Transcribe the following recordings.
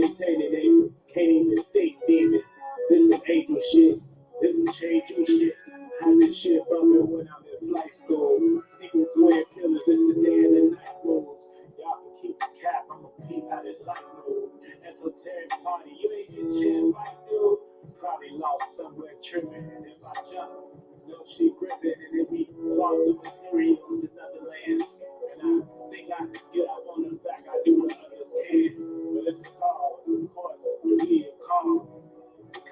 irritated, they can't even think, demon. This some angel shit, this some change you shit. Have this shit bumping when I'm in flight school. Secret twin killers, it's the day and the night moves. Y'all can keep the cap, I'ma peep how this light move. Esoteric party, you ain't get shit like dude. Probably lost somewhere tripping, and if I jump, you know she gripping, and if we fall through materials in other lands. And I think I can get up on the fact I do what others can. But it's a cause, of course, we need a cause.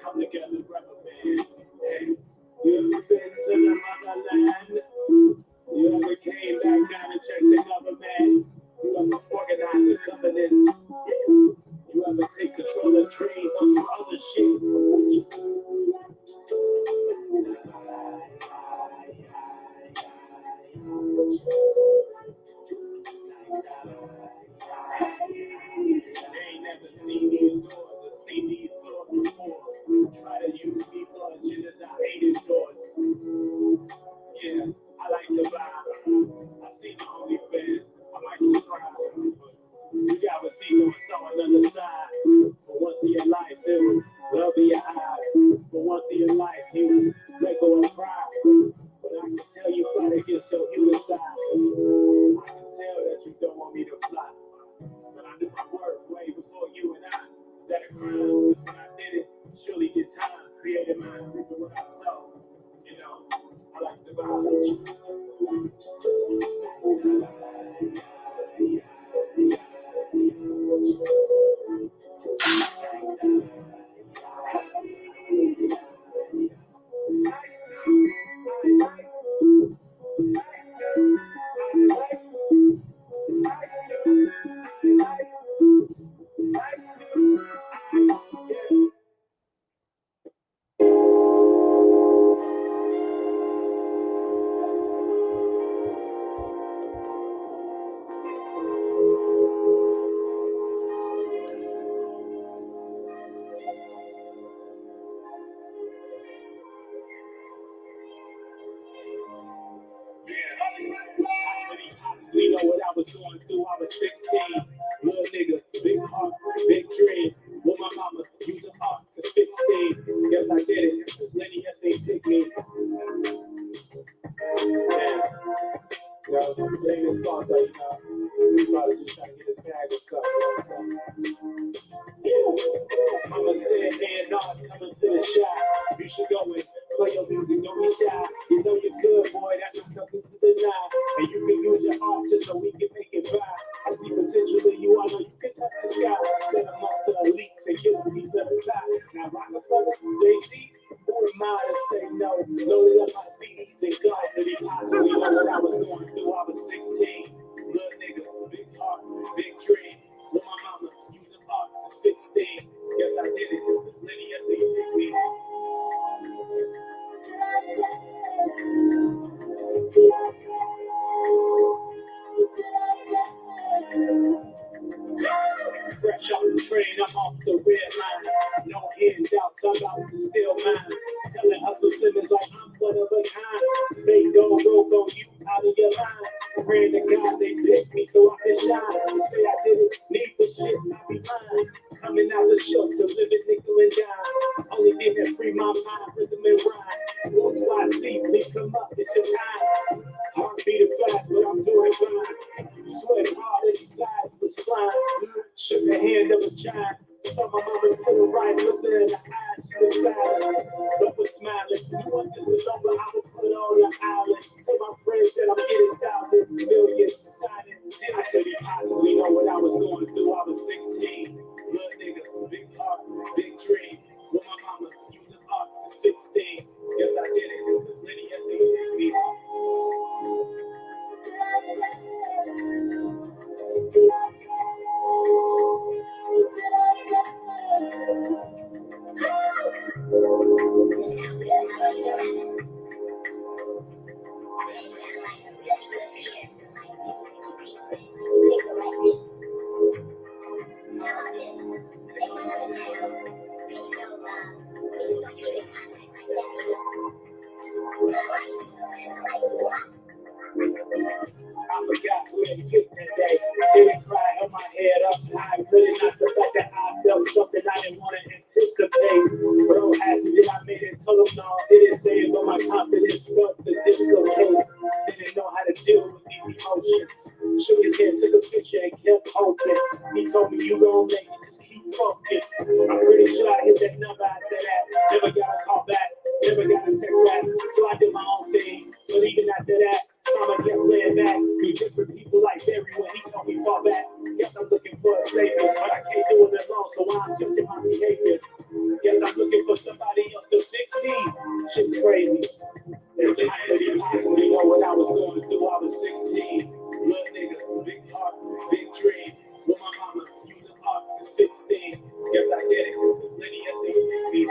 Come together, rubber band. Hey, you ever been to the motherland? You ever came back down and checked the government? You ever organize a companies? You ever take control of trees or some other shit? They ain't never seen these doors or seen these doors before. Try to use me for agendas I hate indoors. Yeah, I like the vibe. I see my OnlyFans. I might subscribe. You got what see what's on the other side. For once in your life, there was love in your eyes. For once in your life, you let go of pride. But I can tell you fight against your human side. I can tell that you don't want me to fly. But I knew my worth way before you and I. Is that a crime? Because when I did it, surely did time. Created mine, reaping what I sow. You know, I like the vibe. You know what I was going through, I was 16. Little nigga, big heart, big dream. Will my mama use an art to fix things? Guess I did it, because Lenny S ain't pick me. Yeah. Well, it ain't his fault though, you know. He probably just trying to get his bag or something. Yeah. Mama said, A&R's coming to the shop. You should go and play your music, don't be shy. You know you're good, boy, that's not something to deny. And you can use your art just so we can make it by. I see potential in you, I know you can touch the sky. Stand amongst the elites and get a piece of the pie. Now Rockefeller, Jay-Z, who am I to say no? Loaded up my CDs and Godhood Realization. You know what I was going through, I was 16. Little nigga, big heart, big dream. Will my mama use an art to fix things? Guess I did it, because Lenny S ain't pick me. Fresh off the train, I'm off the red line. No handouts, I'm about to steal mine. Telling Hustle Simmons like I'm one of a kind. They gon' roll you out of your mind. Praying to God they pick me so I can shine. To say I didn't need the shit, I be mine. Coming out the shorts, a living nickel and dime. Only thing that free my mind, rhythm and rhyme. Once I see, please come up, it's your time. Heart beating fast, but I'm doing fine. Sweat hard as inside was fine. Shook the hand of a giant. Saw my mama to the right, looked her in the eyes, she was silent, but was smiling. Once this was over, I would put it on the island. Tell my friends that I'm getting thousands, millions, signing. Did I tell you possibly know what I was going through? I was 16. Little nigga, big heart, big dream. Will my mama use an art to fix things? Guess I did it, because Lenny S ain't pick me. I forgot where to get that day. Didn't cry, held my head up high. Couldn't not the fact that I felt didn't want to anticipate. Bro asked me, did I made it? Told him no, didn't say it, but my confidence felt the dislocate. Didn't know how to deal with these emotions. Shook his head, took a picture, and kept hoping. He told me, you gon' make it, just keep focused. I'm pretty sure I hit that number after that. Never got a call back, never got a text back. So I did my own thing. But even after that, trauma kept playing back. Be different people like Barry when he told me fall back. Guess I'm looking for a savior, but I can't do it alone, so I'm judging my behavior. Guess I'm looking for somebody else to fix me. Shit crazy. I couldn't possibly know what I was going through. I was 16. Little nigga, big heart, big dream. With my mama using art to fix things. Guess I get it, because Lenny has seen me.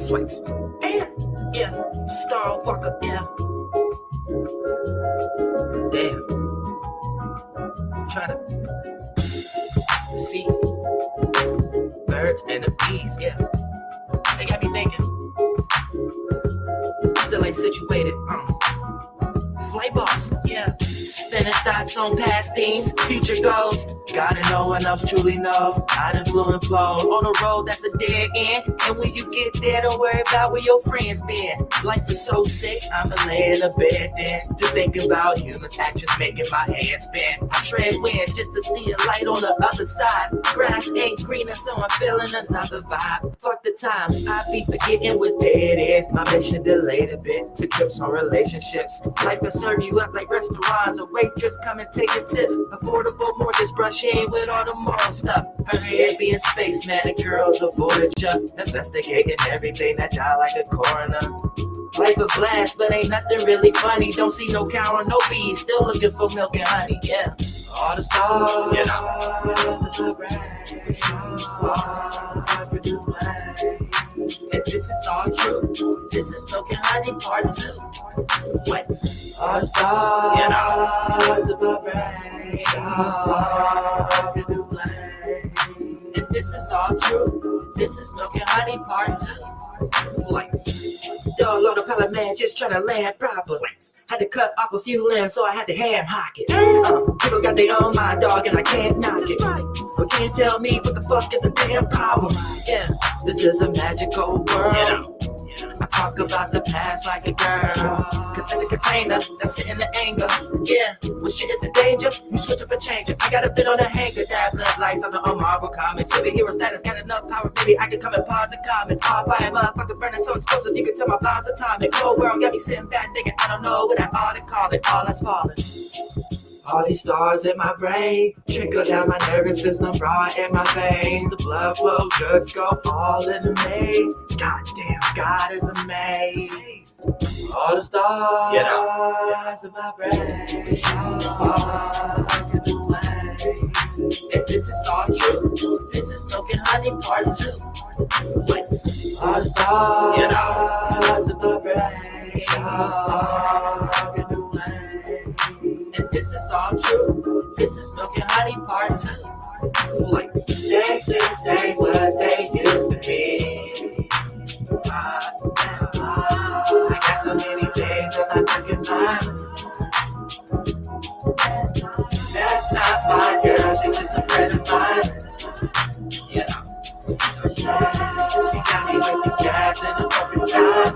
Flex. Yeah, Star Walker, yeah. Damn. Trying to see birds and the bees, yeah. They got me thinking. Still ain't situated, Flight boss, yeah. Spinning thoughts on past themes, future goals. Gotta know one else truly knows. I done flew and flown on a road that's a dead end. And when you get there, don't worry about where your friends been. Life is so sick, I'ma lay in a bed then. To think about humans' actions making my head spin. I tread wind just to see a light on the other side. Grass ain't greener, so I'm feeling another vibe. Fuck the time, I be forgetting what day it is. My mission delayed a bit to trips on relationships. Life will serve you up like restaurants. A waitress come and take your tips. Affordable mortgage, brush in with all the moral stuff. Her head being spaceman, and girls a Voyager. Investigating everything that die like a coroner. Life a blast, but ain't nothing really funny. Don't see no cow or no bees. Still looking for milk and honey, yeah. All the stars, you and this is all true. This is milk and honey part 2. Flex. All the stars, and this is all true. This is milk and honey part 2. Flex. Yo, Lord, a pilot man just trying to land proper. Had to cut off a few limbs, so I had to ham hock it. People got their own mind, dog, and I can't knock it. But can't tell me what the fuck is the damn problem. Yeah, this is a magical world. I talk about the past like a girl. Cause it's a container that's sitting in anger. Yeah, when shit is in danger, you switch up and change it. I got a bit on a hanger, dab blood lights on the Marvel comics. Superhero status, got enough power, baby. I can come and pause and comment. All fire, motherfucker, burning so explosive, you can tell my bombs atomic. Whole world got me sitting back thinking, I don't know what I ought to call it. All that's falling. All these stars in my brain trickle down my nervous system, broad in my veins. The blood flow just go all in a maze. Goddamn, God is amazing. All the stars in my brain spark in the way. And this is all true. This is milk and honey part 2. Flex. All the stars in my brain spark in the way. And this is all true. This is milk and honey part 2. Flex. Things ain't what they used to be. I got so many things on my fucking mind. That's not my girl, she's just a friend of mine. You know, she got me wasting gas in the fucking sky.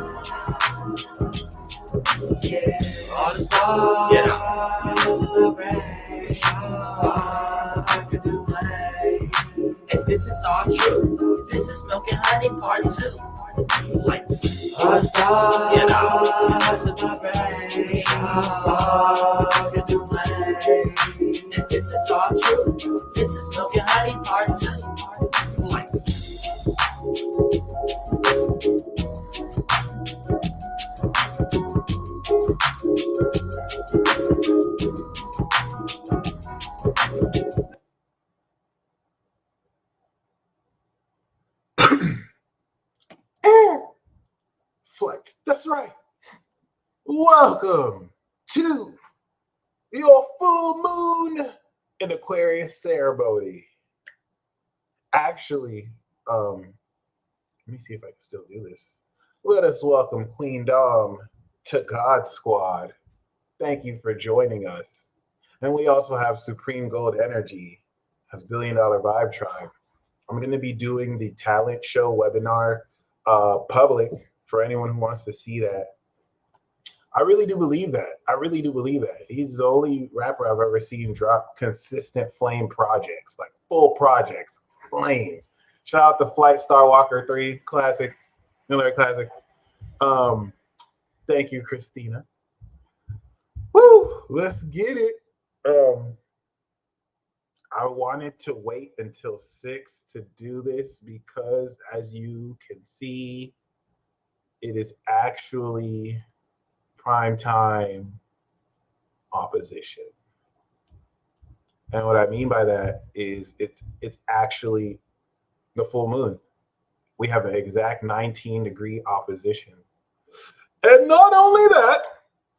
Yeah, all the stars, in my brain, spark a new flame. And this is all true. This is milk and honey part 2. Flex. All the stars, in my brain, spark a new flame. And this is all true. This is milk and honey part 2. Flex. Flex. That's right. Welcome to your full moon Aquarius ceremony. Actually, let me see if I can still do this. Let us welcome Queen Dom to God Squad. Thank you for joining us. And we also have Supreme Gold Energy as $1 Billion Vibe Tribe. I'm going to be doing the talent show webinar public for anyone who wants to see that. I really do believe that. He's the only rapper I've ever seen drop consistent flame projects, like full projects, flames. Shout out to Flight Star Walker 3, classic, another classic. Thank you, Christina. Woo, let's get it. I wanted to wait until 6 to do this because, as you can see, it is actually prime time opposition. And what I mean by that is it's actually the full moon. We have an exact 19-degree opposition. And not only that,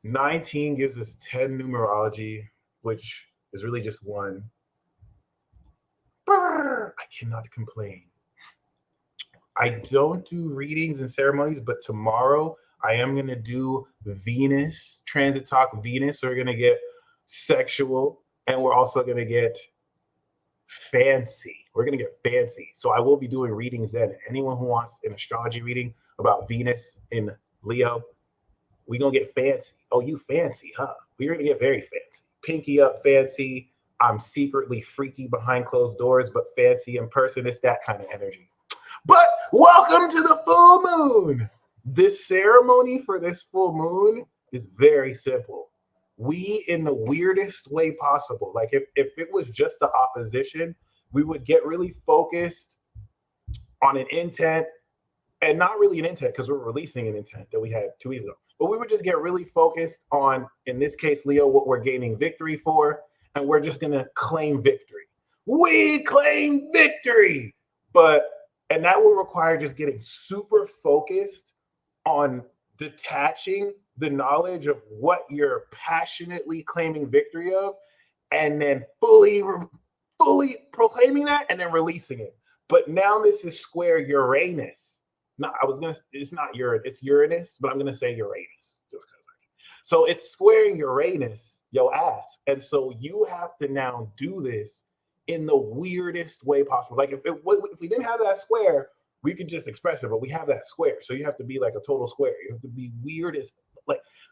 19 gives us 10 numerology, which is really just 1. I cannot complain. I don't do readings and ceremonies, but tomorrow I am going to do Venus, Transit Talk Venus. So we're going to get sexual, and we're also going to get fancy. So I will be doing readings then. Anyone who wants an astrology reading about Venus in Leo, we're going to get fancy. Oh, you fancy, huh? We're going to get very fancy. Pinky up fancy. I'm secretly freaky behind closed doors, but fancy in person. It's that kind of energy. But welcome to the full moon. This ceremony for this full moon is very simple. We, in the weirdest way possible, like if it was just the opposition, we would get really focused on an intent, and not really an intent because we're releasing an intent that we had 2 weeks ago. But we would just get really focused on, in this case, Leo, what we're gaining victory for. And we're just going to claim victory. We claim victory. And that will require just getting super focused on detaching the knowledge of what you're passionately claiming victory of, and then fully proclaiming that and then releasing it. But now this is square Uranus. It's not Uranus, it's Uranus, but I'm going to say Uranus just because. So it's squaring Uranus, your ass. And so you have to now do this in the weirdest way possible. Like if we didn't have that square, we could just express it, but we have that square. So you have to be like a total square. You have to be weird as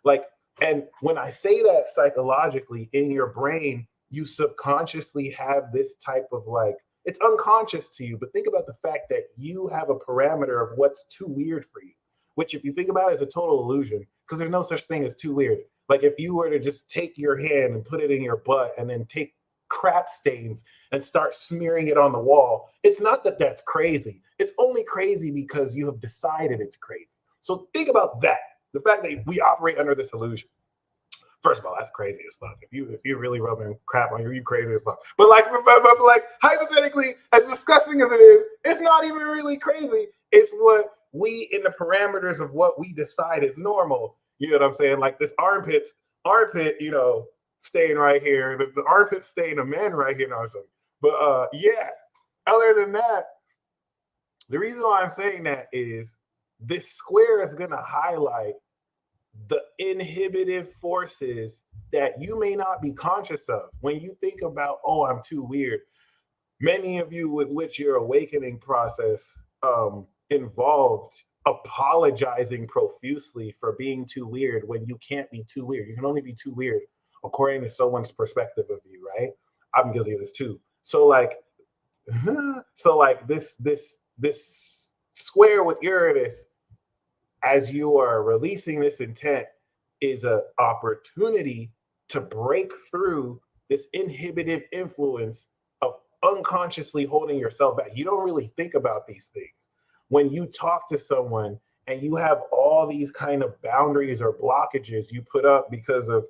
like, and when I say that psychologically in your brain, you subconsciously have this type of like, it's unconscious to you, but think about the fact that you have a parameter of what's too weird for you, which if you think about it is a total illusion, because there's no such thing as too weird. Like if you were to just take your hand and put it in your butt and then take crap stains and start smearing it on the wall, it's not that that's crazy. It's only crazy because you have decided it's crazy. So think about that. The fact that we operate under this illusion. First of all, that's crazy as fuck. If you're really rubbing crap on you crazy as fuck. But like hypothetically, as disgusting as it is, it's not even really crazy. It's what we, in the parameters of what we decide is normal. You know what I'm saying? Like this armpit, stain right here. The armpit stain of men right here. No, but yeah. Other than that, the reason why I'm saying that is this square is gonna highlight the inhibitive forces that you may not be conscious of. When you think about, oh, I'm too weird, many of you with which your awakening process involved apologizing profusely for being too weird when you can't be too weird. You can only be too weird according to someone's perspective of you, right? I'm guilty of this too. So like this square with Uranus, as you are releasing this intent, is an opportunity to break through this inhibitive influence of unconsciously holding yourself back. You don't really think about these things. When you talk to someone and you have all these kind of boundaries or blockages you put up because of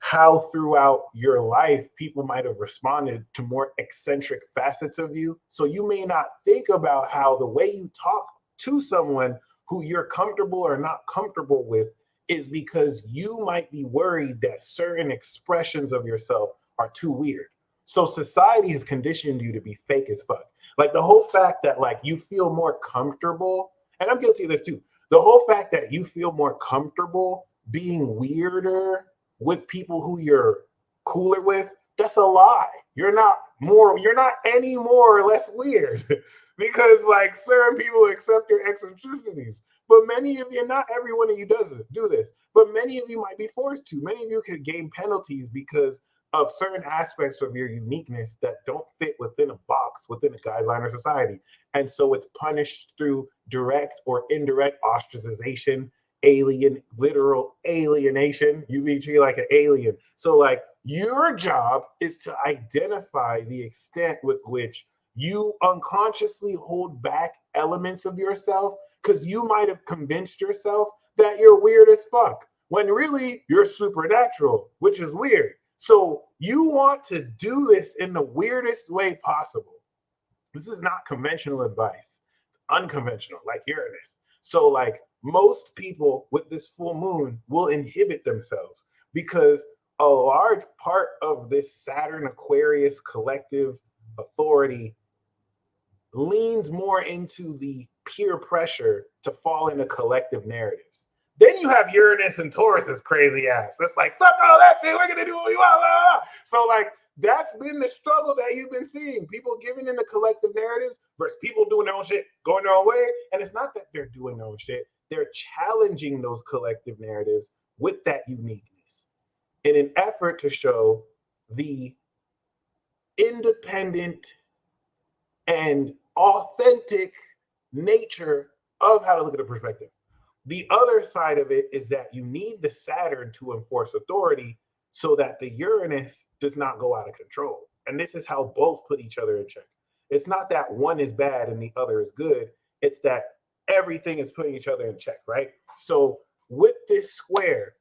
how throughout your life people might have responded to more eccentric facets of you. So you may not think about how the way you talk to someone who you're comfortable or not comfortable with is because you might be worried that certain expressions of yourself are too weird. So society has conditioned you to be fake as fuck. Like the whole fact that like you feel more comfortable, and I'm guilty of this too. The whole fact that you feel more comfortable being weirder with people who you're cooler with, that's a lie. You're not any more or less weird because like certain people accept your eccentricities. But many of you, not every one of you does do this, but many of you might be forced to. Many of you could gain penalties because of certain aspects of your uniqueness that don't fit within a box, within a guideline or society. And so it's punished through direct or indirect ostracization, literal alienation. You be treated like an alien. So like your job is to identify the extent with which you unconsciously hold back elements of yourself because you might have convinced yourself that you're weird as fuck when really you're supernatural, which is weird. So you want to do this in the weirdest way possible. This is not conventional advice. It's unconventional, like Uranus. So like most people with this full moon will inhibit themselves because a large part of this Saturn Aquarius collective authority leans more into the peer pressure to fall into collective narratives. Then you have Uranus and Taurus's crazy ass. That's like, fuck all that shit. We're going to do what we want. So like, that's been the struggle that you've been seeing. People giving in the collective narratives versus people doing their own shit, going their own way. And it's not that they're doing their own shit. They're challenging those collective narratives with that uniqueness in an effort to show the independent and authentic nature of how to look at a perspective. The other side of it is that you need the Saturn to enforce authority so that the Uranus does not go out of control. And this is how both put each other in check. It's not that one is bad and the other is good. It's that everything is putting each other in check, right? So with this square,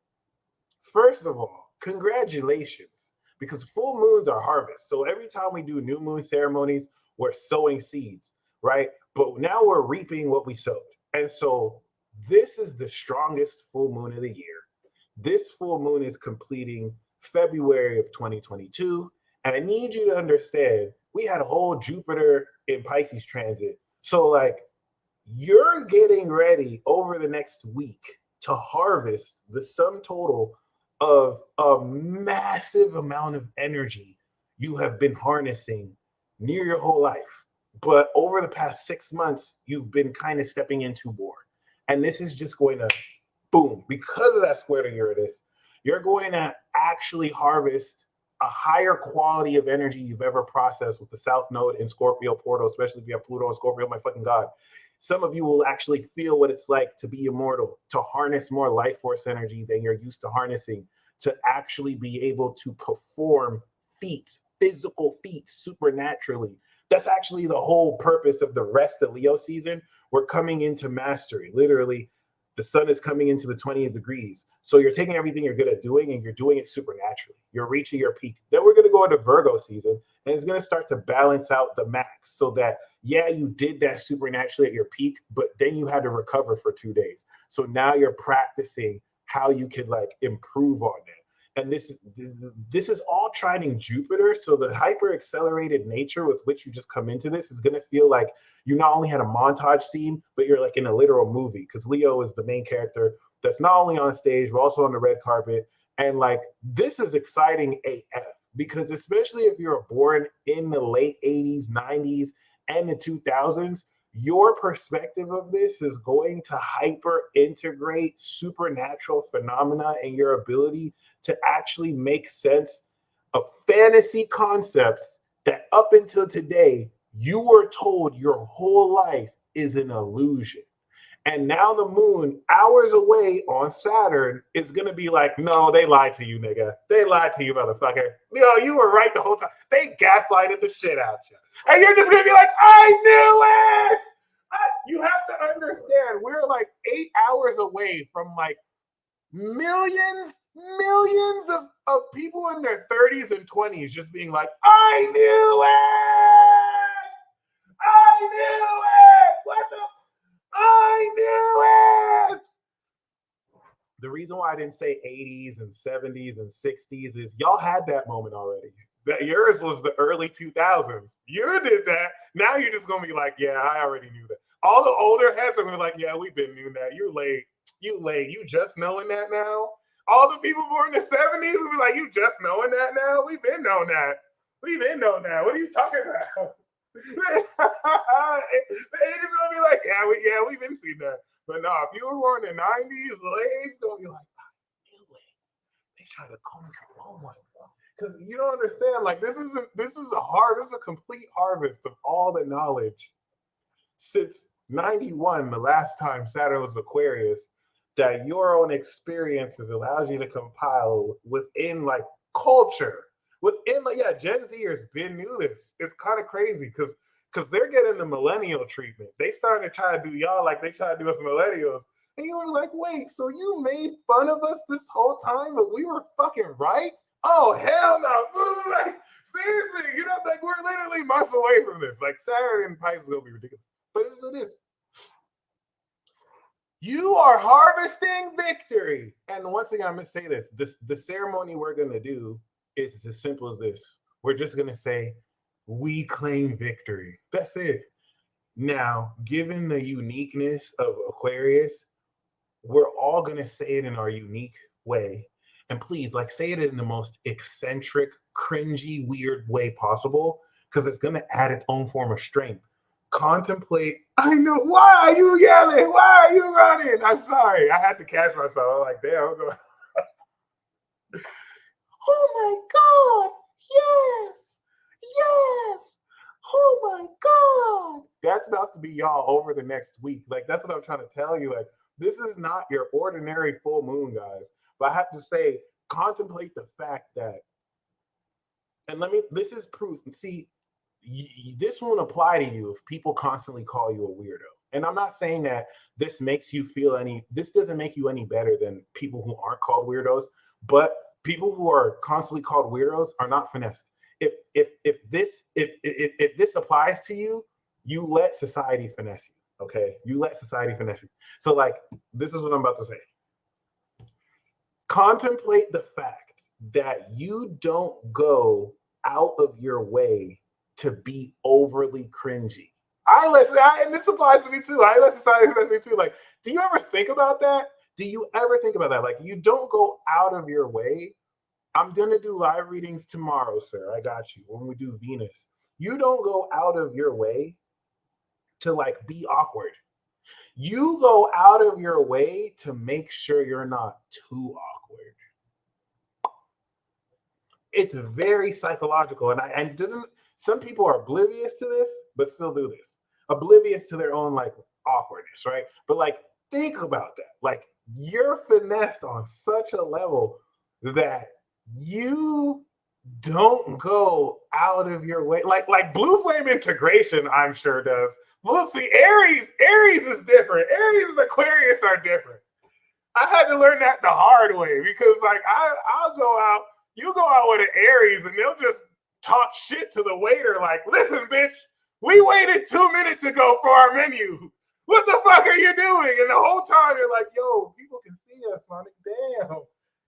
first of all, congratulations, because full moons are harvest. So every time we do new moon ceremonies, we're sowing seeds, right? But now we're reaping what we sowed. And so this is the strongest full moon of the year. This full moon is completing February of 2022. And I need you to understand, we had a whole Jupiter in Pisces transit. So like, you're getting ready over the next week to harvest the sum total of a massive amount of energy you have been harnessing near your whole life. But over the past 6 months, you've been kind of stepping into more. And this is just going to boom, because of that square to Uranus, you're going to actually harvest a higher quality of energy you've ever processed with the South Node in Scorpio portal, especially if you have Pluto and Scorpio, my fucking God. Some of you will actually feel what it's like to be immortal, to harness more life force energy than you're used to harnessing, to actually be able to perform feats, physical feats supernaturally. That's actually the whole purpose of the rest of Leo season. We're coming into mastery. Literally, the sun is coming into the 20th degrees. So you're taking everything you're good at doing and you're doing it supernaturally. You're reaching your peak. Then we're going to go into Virgo season and it's going to start to balance out the max so that, yeah, you did that supernaturally at your peak, but then you had to recover for 2 days. So now you're practicing how you can like improve on that. And this is all trining Jupiter. So the hyper accelerated nature with which you just come into this is going to feel like you not only had a montage scene, but you're like in a literal movie because Leo is the main character that's not only on stage, but also on the red carpet. And like, this is exciting AF because especially if you're born in the late 80s, 90s, and the 2000s, your perspective of this is going to hyper integrate supernatural phenomena and your ability to actually make sense of fantasy concepts that up until today, you were told your whole life is an illusion. And now the moon, hours away on Saturn, is going to be like, no, they lied to you, nigga. They lied to you, motherfucker. Yo, you were right the whole time. They gaslighted the shit out you. And you're just going to be like, I knew it! You have to understand, we're like 8 hours away from like millions of people in their 30s and 20s just being like, I knew it! I knew it! What the? I knew it! The reason why I didn't say 80s and 70s and 60s is y'all had that moment already. That yours was the early 2000s. You did that. Now you're just gonna be like, yeah, I already knew that. All the older heads are gonna be like, yeah, we've been knew that. You're late. You late. You just knowing that now. All the people born in the 70s will be like, you just knowing that now. We've been knowing that. We've been knowing that. What are you talking about? The 80s gonna be like, yeah, we've been seeing that. But no, if you were born in the 90s, the age gonna be like, they try to call me. Oh my God. Because you don't understand, like this is a complete harvest of all the knowledge since 91, the last time Saturn was Aquarius, that your own experiences allows you to compile within like culture. Within like, yeah, Gen Zers been knew this. It's kind of crazy because they're getting the millennial treatment. They starting to try to do y'all like they try to do us millennials. And you're like, wait, so you made fun of us this whole time, but we were fucking right? Oh, hell no. Like, seriously, you know, like we're literally months away from this. Like Saturn and Pisces is gonna be ridiculous. But it is. You are harvesting victory. And once again, I'm gonna say this. The ceremony we're gonna do is as simple as this. We're just gonna say, we claim victory. That's it. Now, given the uniqueness of Aquarius, we're all gonna say it in our unique way. And please, like, say it in the most eccentric, cringy, weird way possible, because it's gonna add its own form of strength. Contemplate. I know. Why are you yelling? Why are you running? I'm sorry. I had to catch myself. I'm like, damn. Oh my God. Yes. Yes. Oh my God. That's about to be y'all over the next week. Like, that's what I'm trying to tell you. Like, this is not your ordinary full moon, guys. But I have to say, contemplate the fact that, and this is proof. See, this won't apply to you if people constantly call you a weirdo. And I'm not saying that this doesn't make you any better than people who aren't called weirdos, but people who are constantly called weirdos are not finessed. If this applies to you, you let society finesse you, okay? You let society finesse you. So like, this is what I'm about to say. Contemplate the fact that you don't go out of your way to be overly cringy. And this applies to me too. I let society finesse me too. Like, do you ever think about that? Do you ever think about that? Like, you don't go out of your way. I'm going to do live readings tomorrow, sir. I got you. When we do Venus, you don't go out of your way to like be awkward. You go out of your way to make sure you're not too awkward. It's very psychological. Some people are oblivious to this, but still do this. Oblivious to their own like awkwardness, right? But like, think about that. Like, you're finessed on such a level that you don't go out of your way. Like blue flame integration, I'm sure does. Well, see, Aries is different. Aries and Aquarius are different. I had to learn that the hard way because like I'll go out, you go out with an Aries and they'll just talk shit to the waiter like, listen, bitch, we waited 2 minutes ago for our menu. What the fuck are you doing? And the whole time you're like, yo, people can see us, man. Damn.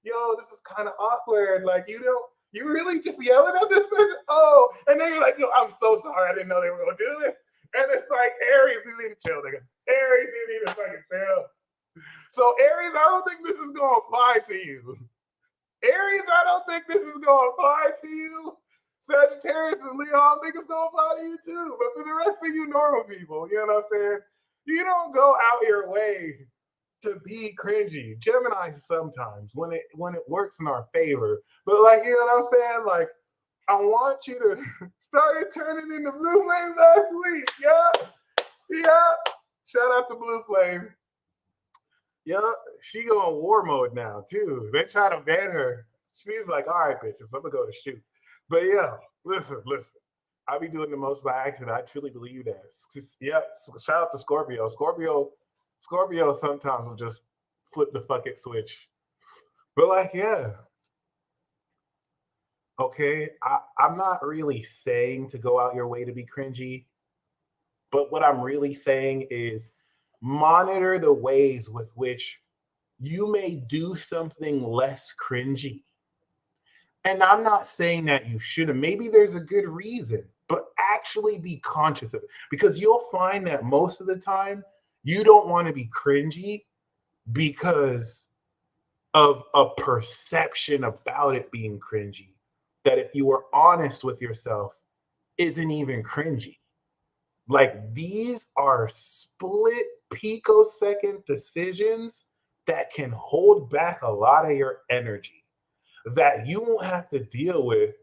Yo, this is kind of awkward. Like, you really just yelling at this person? Oh, and then you're like, yo, I'm so sorry. I didn't know they were going to do this. And it's like, Aries, you need to chill, nigga. Aries, you need to fucking chill. So, Aries, I don't think this is going to apply to you. Aries, I don't think this is going to apply to you. Sagittarius and Leo, I don't think it's going to apply to you too. But for the rest of you normal people, you know what I'm saying? You don't go out your way to be cringy. Gemini sometimes when it works in our favor. But like, you know what I'm saying? Like, I want you to start turning into Blue Flame last week. Yeah. Shout out to Blue Flame. Yeah, she go in war mode now too. They try to ban her. She's like, all right, bitches, I'm gonna go to shoot. But yeah, listen. I be doing the most by accident. I truly believe that. Yeah, shout out to Scorpio. Scorpio sometimes will just flip the fuck it switch. But like, yeah. Okay, I'm not really saying to go out your way to be cringy. But what I'm really saying is monitor the ways with which you may do something less cringy. And I'm not saying that you shouldn't. Maybe there's a good reason, but actually be conscious of it. Because you'll find that most of the time, you don't want to be cringy because of a perception about it being cringy. That if you were honest with yourself, isn't even cringy. Like these are split picosecond decisions that can hold back a lot of your energy that you won't have to deal with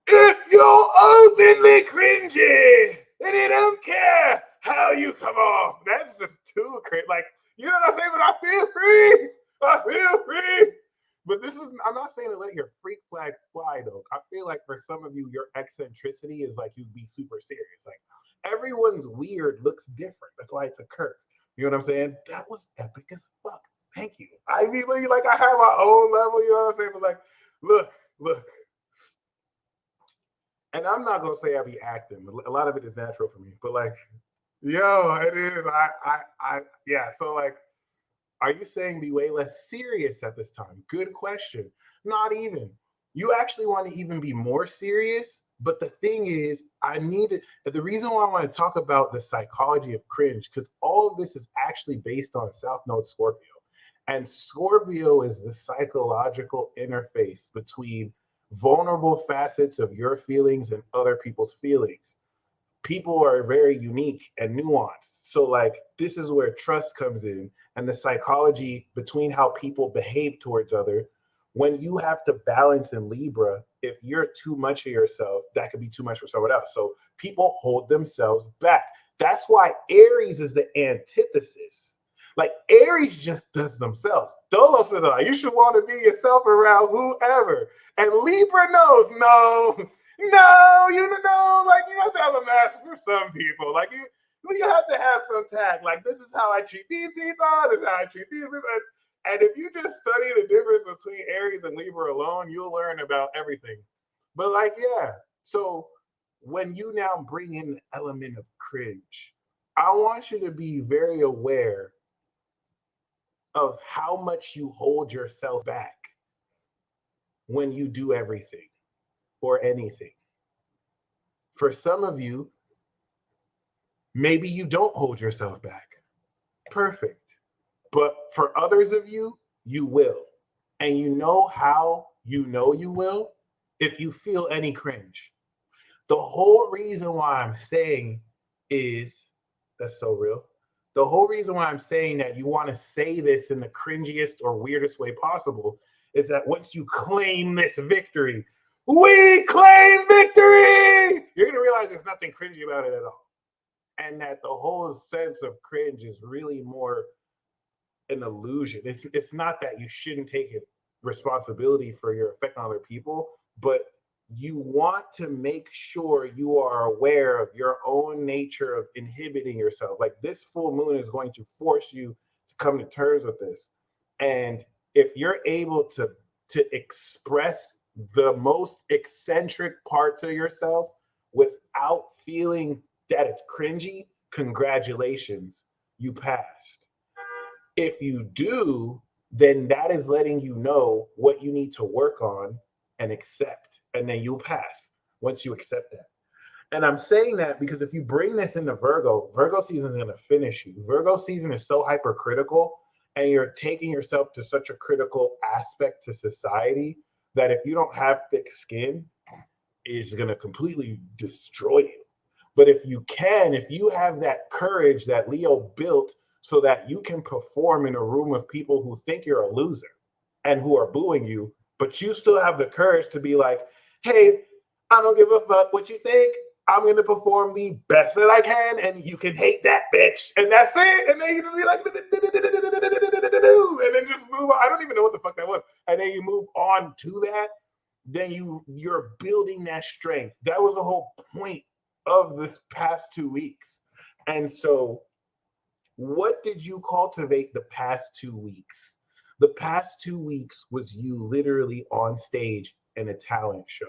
if you're openly cringy and you don't care how you come off. That's just too crazy. Like, you know what I'm saying? But I feel free. I feel free. But this is, I'm not saying to let your freak flag fly though. I feel like for some of you, your eccentricity is like you'd be super serious. Like everyone's weird looks different. That's why it's a curve. You know what I'm saying? That was epic as fuck. Thank you. I mean, like I have my own level, you know what I'm saying? But like, look. And I'm not gonna say I be acting. A lot of it is natural for me. But like, yo, it is. Yeah. So like, are you saying be way less serious at this time? Good question. Not even. You actually want to even be more serious. But the thing is, the reason why I want to talk about the psychology of cringe, because all of this is actually based on South Node Scorpio. And Scorpio is the psychological interface between vulnerable facets of your feelings and other people's feelings. People are very unique and nuanced. So like this is where trust comes in and the psychology between how people behave towards other. When you have to balance in Libra, if you're too much of yourself, that could be too much for someone else. So people hold themselves back. That's why Aries is the antithesis. Like Aries just does themselves. Dolo said, you should want to be yourself around whoever. And Libra knows, no, you know, like you have to have a mask for some people. Like you have to have some tag. Like this is how I treat these people. This is how I treat these people. And if you just study the difference between Aries and Libra alone, you'll learn about everything. But like, yeah. So when you now bring in the element of cringe, I want you to be very aware of how much you hold yourself back when you do everything or anything. For some of you, maybe you don't hold yourself back. Perfect. But for others of you, you will. And you know how you know you will? If you feel any cringe. The whole reason why I'm saying is, that's so real. The whole reason why I'm saying that you want to say this in the cringiest or weirdest way possible is that once you claim this victory, we claim victory! You're going to realize there's nothing cringy about it at all. And that the whole sense of cringe is really more an illusion. It's not that you shouldn't take responsibility for your effect on other people, but you want to make sure you are aware of your own nature of inhibiting yourself. Like this full moon is going to force you to come to terms with this. And if you're able to express the most eccentric parts of yourself without feeling that it's cringy, congratulations, you passed. If you do, then that is letting you know what you need to work on and accept, and then you'll pass once you accept that. And I'm saying that because if you bring this into Virgo season is going to finish you. Virgo season is so hypercritical, and you're taking yourself to such a critical aspect to society that if you don't have thick skin, it's going to completely destroy you. But if you have that courage that Leo built so that you can perform in a room of people who think you're a loser and who are booing you, but you still have the courage to be like, hey, I don't give a fuck what you think. I'm going to perform the best that I can, and you can hate that bitch. And that's it. And then you can be like, and then just move on. I don't even know what the fuck that was. And then you move on to that. Then you're building that strength. That was the whole point of this past 2 weeks. And so what did you cultivate the past 2 weeks? The past 2 weeks was you literally on stage in a talent show.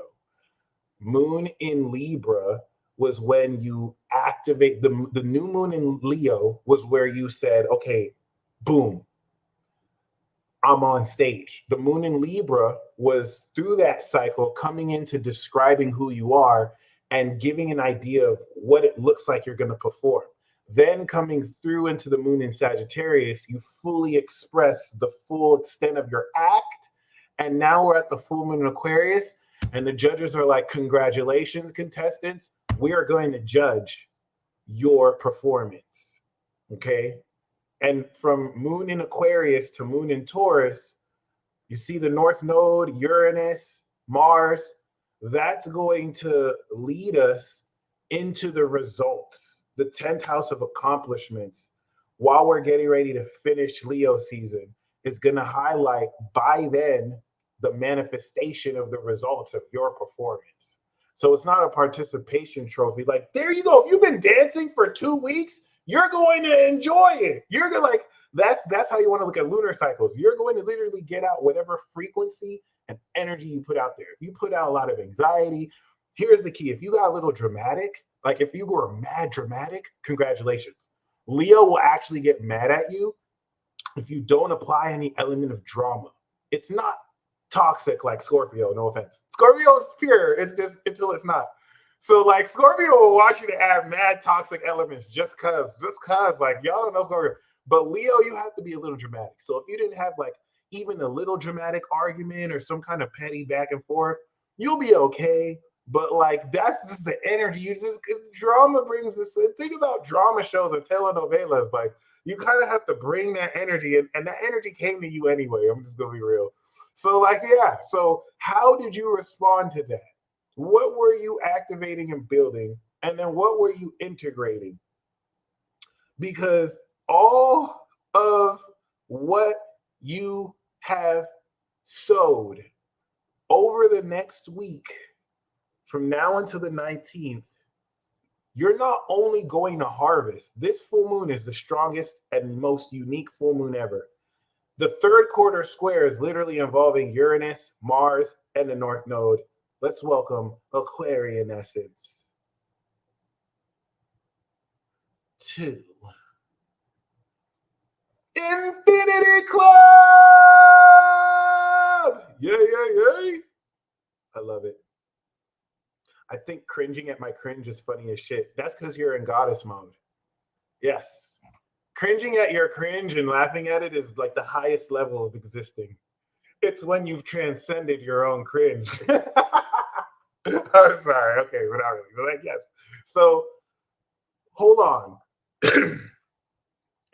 Moon in Libra was when you activate the new moon in Leo was where you said, okay, boom. I'm on stage. The moon in Libra was through that cycle coming into describing who you are and giving an idea of what it looks like you're going to perform. Then coming through into the moon in Sagittarius, you fully express the full extent of your act. And now we're at the full moon in Aquarius, and the judges are like, congratulations, contestants. We are going to judge your performance. Okay. And from moon in Aquarius to moon in Taurus, you see the North Node, Uranus, Mars. That's going to lead us into the results, the 10th house of accomplishments. While we're getting ready to finish Leo season, is going to highlight by then the manifestation of the results of your performance. So it's not a participation trophy. Like, there you go. If you've been dancing for 2 weeks, you're going to enjoy it. You're going to like, that's how you want to look at lunar cycles. You're going to literally get out whatever frequency and energy you put out there. If you put out a lot of anxiety, here's the key. If you got a little dramatic, like if you were mad dramatic, congratulations. Leo will actually get mad at you if you don't apply any element of drama. It's not toxic like Scorpio, no offense. Scorpio is pure. It's just until it's not. So like Scorpio will want you to add mad toxic elements just cause like y'all don't know Scorpio. But Leo, you have to be a little dramatic. So if you didn't have like even a little dramatic argument or some kind of petty back and forth, you'll be okay. But like that's just the energy. You just drama brings this. Think about drama shows and telenovelas. Like you kind of have to bring that energy, and that energy came to you anyway. I'm just gonna be real. So like yeah. So how did you respond to that? What were you activating and building, and then what were you integrating? Because all of what you have sowed over the next week, from now until the 19th, you're not only going to harvest. This full moon is the strongest and most unique full moon ever. The third quarter square is literally involving Uranus, Mars, and the North Node. Let's welcome Aquarian Essence to Infinity Club! Yay, yay, yay! I love it. I think cringing at my cringe is funny as shit. That's because you're in goddess mode. Yes. Cringing at your cringe and laughing at it is like the highest level of existing. It's when you've transcended your own cringe. I'm sorry. Okay, but not really. But like, yes. So hold on.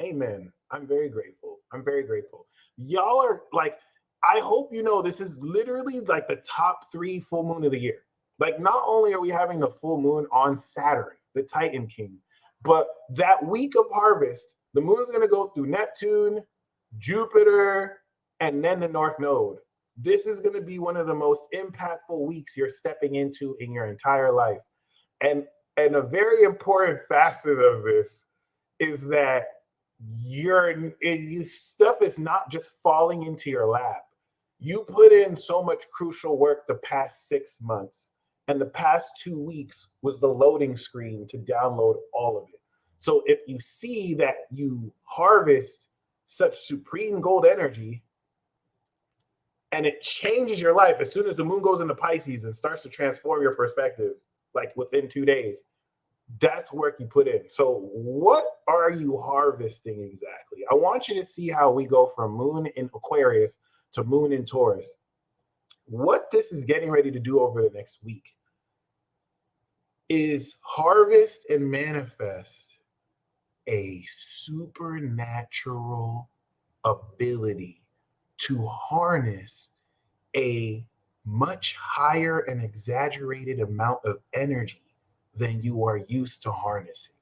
Amen. I'm very grateful. I'm very grateful. Y'all are like, I hope you know this is literally like the top 3 full moon of the year. Like, not only are we having the full moon on Saturn, the Titan King, but that week of harvest, the moon is going to go through Neptune, Jupiter, and then the North Node. This is going to be one of the most impactful weeks you're stepping into in your entire life. And a very important facet of this is that your stuff is not just falling into your lap. You put in so much crucial work the past 6 months, and the past 2 weeks was the loading screen to download all of it. So if you see that you harvest such supreme gold energy and it changes your life as soon as the moon goes into Pisces and starts to transform your perspective, like within 2 days, that's work you put in. So what are you harvesting exactly? I want you to see how we go from moon in Aquarius to moon in Taurus. What this is getting ready to do over the next week is harvest and manifest a supernatural ability to harness a much higher and exaggerated amount of energy than you are used to harnessing.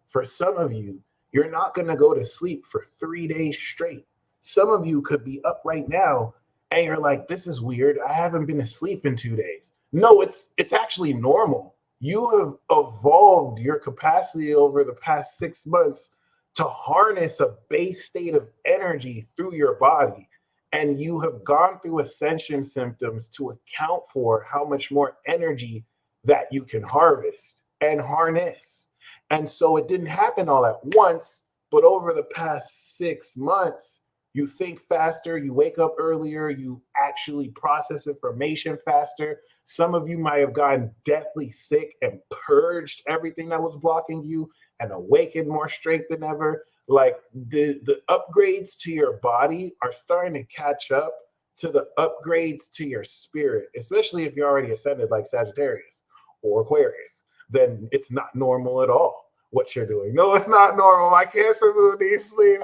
For some of you, you're not going to go to sleep for 3 days straight. Some of you could be up right now and you're like, this is weird. I haven't been asleep in 2 days. No, it's actually normal. You have evolved your capacity over the past 6 months to harness a base state of energy through your body. And you have gone through ascension symptoms to account for how much more energy that you can harvest and harness. And so it didn't happen all at once, but over the past 6 months, You think faster, you wake up earlier, you actually process information faster. Some of you might have gotten deathly sick and purged everything that was blocking you and awakened more strength than ever. Like the upgrades to your body are starting to catch up to the upgrades to your spirit, especially if you're already ascended like Sagittarius or Aquarius. Then it's not normal at all what you're doing. No, it's not normal. My Cancer moon needs sleep.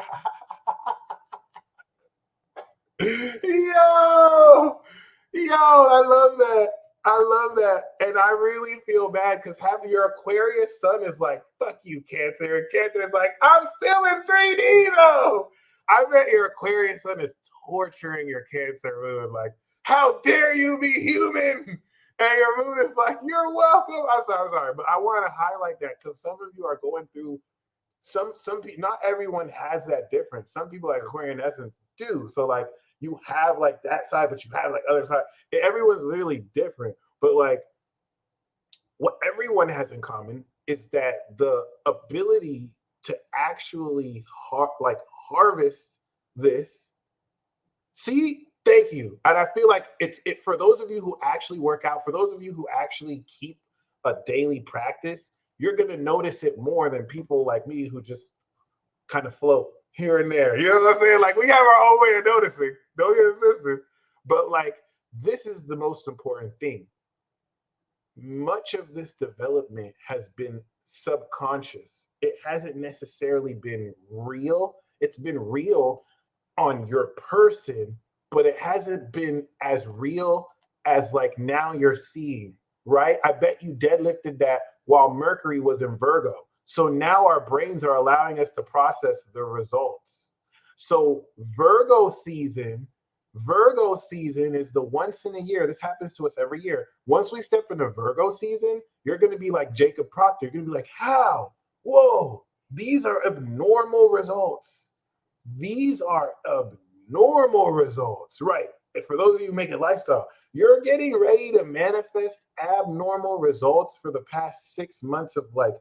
Yo, I love that. I love that. And I really feel bad because having your Aquarius sun is like, fuck you, Cancer. And Cancer is like, I'm still in 3D though. I bet your Aquarius sun is torturing your Cancer moon. Like, how dare you be human? And your moon is like, you're welcome. I'm sorry. But I want to highlight that because some of you are going through some people, not everyone has that difference. Some people like Aquarian essence do. So like you have like that side, but you have like other side. Everyone's really different. But like what everyone has in common is that the ability to actually harvest this. See, thank you. And I feel like it's for those of you who actually work out, for those of you who actually keep a daily practice, you're going to notice it more than people like me who just kind of float here and there. You know what I'm saying? Like we have our own way of noticing. Don't get insistent. But like this is the most important thing. Much of this development has been subconscious. It hasn't necessarily been real. It's been real on your person, but it hasn't been as real as like now you're seeing, right? I bet you deadlifted that while Mercury was in Virgo. So now our brains are allowing us to process the results. So Virgo season is the once in a year. This happens to us every year. Once we step into Virgo season, you're going to be like Jacob Proctor. You're going to be like, how? Whoa, these are abnormal results. These are abnormal results, right? And for those of you who make it lifestyle, you're getting ready to manifest abnormal results for the past 6 months of like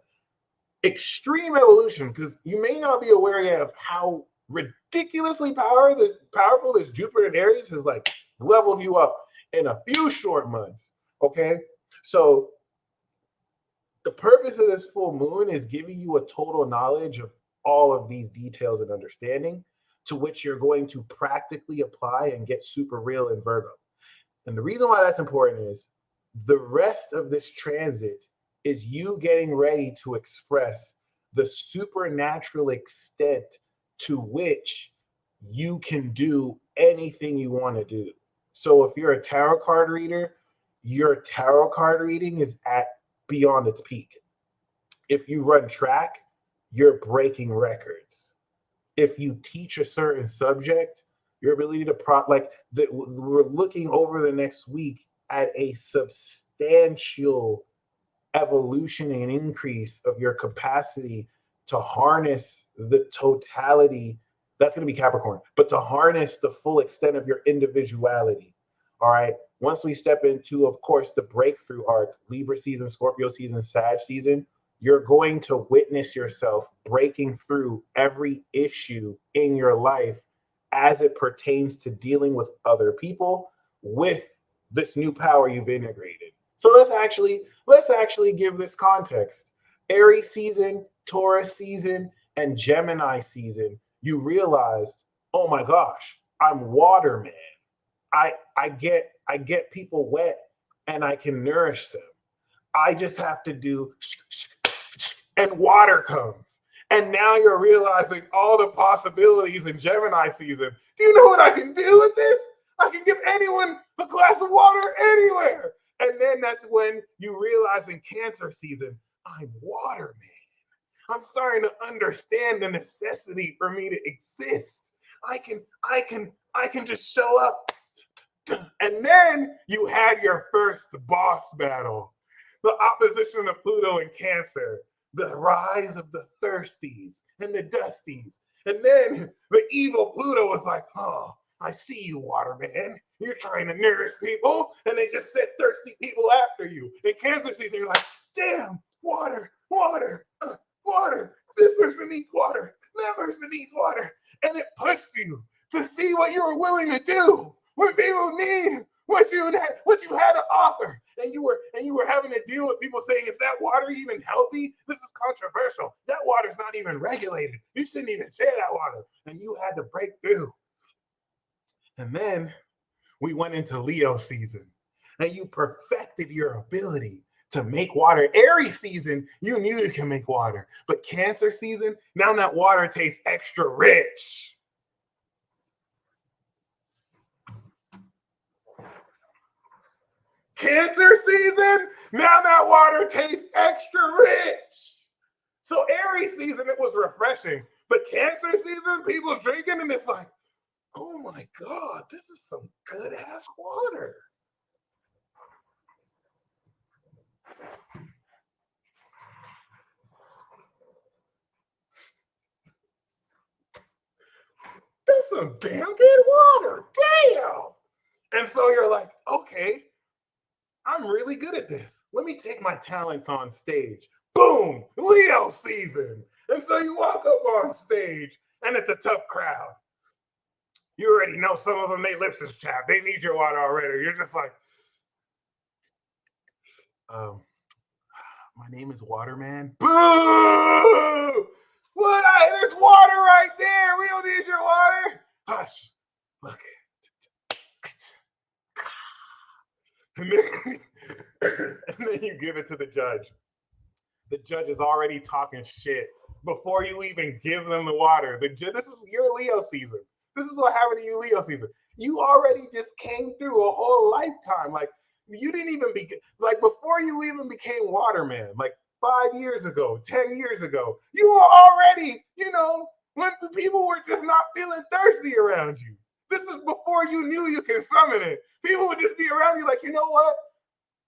extreme evolution, because you may not be aware yet of how ridiculously powerful this Jupiter in Aries has like leveled you up in a few short months. Okay, so the purpose of this full moon is giving you a total knowledge of all of these details and understanding, to which you're going to practically apply and get super real in Virgo. And the reason why that's important is the rest of this transit is you getting ready to express the supernatural extent to which you can do anything you want to do. So if you're a tarot card reader, your tarot card reading is at beyond its peak. If you run track, you're breaking records. If you teach a certain subject, your ability to we're looking over the next week at a substantial evolution and increase of your capacity to harness the totality. That's going to be Capricorn, but to harness the full extent of your individuality. All right. Once we step into, of course, the breakthrough arc, Libra season, Scorpio season, Sag season, you're going to witness yourself breaking through every issue in your life as it pertains to dealing with other people with this new power you've integrated. So let's actually give this context. Aries season, Taurus season, and Gemini season, you realized, oh my gosh, I'm water, man. I get people wet and I can nourish them. I just have to do and water comes. And now you're realizing all the possibilities in Gemini season. Do you know what I can do with this? I can give anyone a glass of water anywhere. And then that's when you realize in Cancer season, I'm water, man. I'm starting to understand the necessity for me to exist. I can just show up. And then you had your first boss battle. The opposition of Pluto and Cancer. The rise of the thirsties and the dusties. And then the evil Pluto was like, oh, I see you, water man. You're trying to nourish people, and they just sent thirsty people after you. In Cancer season, you're like, damn, water. This person needs water. That person needs water. And it pushed you to see what you were willing to do when people need what you had to offer, and you were having to deal with people saying, "Is that water even healthy? This is controversial. That water's not even regulated. You shouldn't even share that water." And you had to break through. And then we went into Leo season, and you perfected your ability to make water. Aries season, you knew you can make water, but Cancer season, now that water tastes extra rich. Cancer season, now that water tastes extra rich. So Aries season, it was refreshing, but Cancer season, people drinking, and it's like, oh my God, this is some good ass water. That's some damn good water. Damn. And so you're like, okay, I'm really good at this. Let me take my talents on stage. Boom, Leo season. And so you walk up on stage, and it's a tough crowd. You already know some of them, they lips is chapped. They need your water already. You're just like, my name is Waterman. Boo! There's water right there. We don't need your water. Hush. Look. And then you give it to the judge. The judge is already talking shit before you even give them the water. This is your Leo season. This is what happened to you, Leo season. You already just came through a whole lifetime. Like, you didn't even before you even became Waterman, like 5 years ago, 10 years ago, you were already, when people were just not feeling thirsty around you. This is before you knew you can summon it. People would just be around you like, you know what?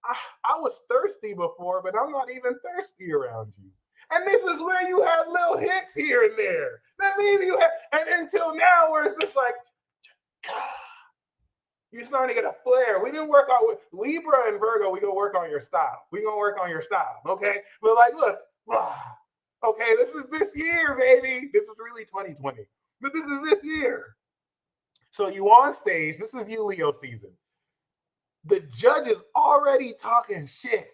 I was thirsty before, but I'm not even thirsty around you. And this is where you have little hints here and there. That maybe you have, and until now, where it's just like, you're starting to get a flare. We didn't work on with Libra and Virgo. We gonna work on your style. We gonna work on your style, okay? But like, look, okay, this is this year, baby. This is really 2020, but this is this year. So you on stage. This is you, Leo season. The judge is already talking shit.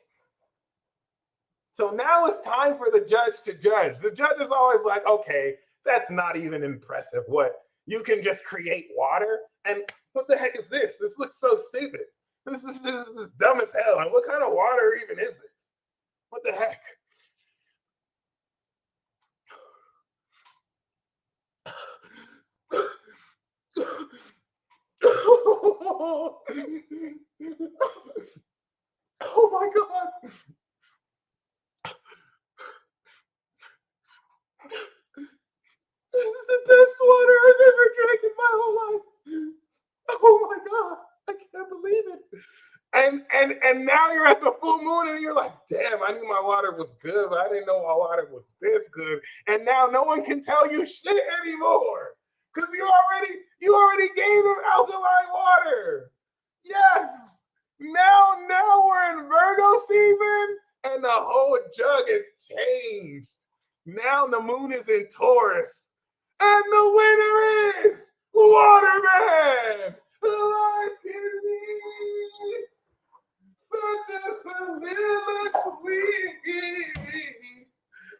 So now it's time for the judge to judge. The judge is always like, okay, that's not even impressive. What? You can just create water? And what the heck is this? This looks so stupid. This is dumb as hell. And what kind of water even is this? What the heck? Oh my God. This is the best water I've ever drank in my whole life. Oh my God. I can't believe it. And now you're at the full moon and you're like, damn, I knew my water was good, but I didn't know my water was this good. And now no one can tell you shit anymore. Because you already gave them alkaline water. Yes. Now we're in Virgo season and the whole jug has changed. Now the moon is in Taurus. And the winner is Waterman. Life can be such a soliloquy.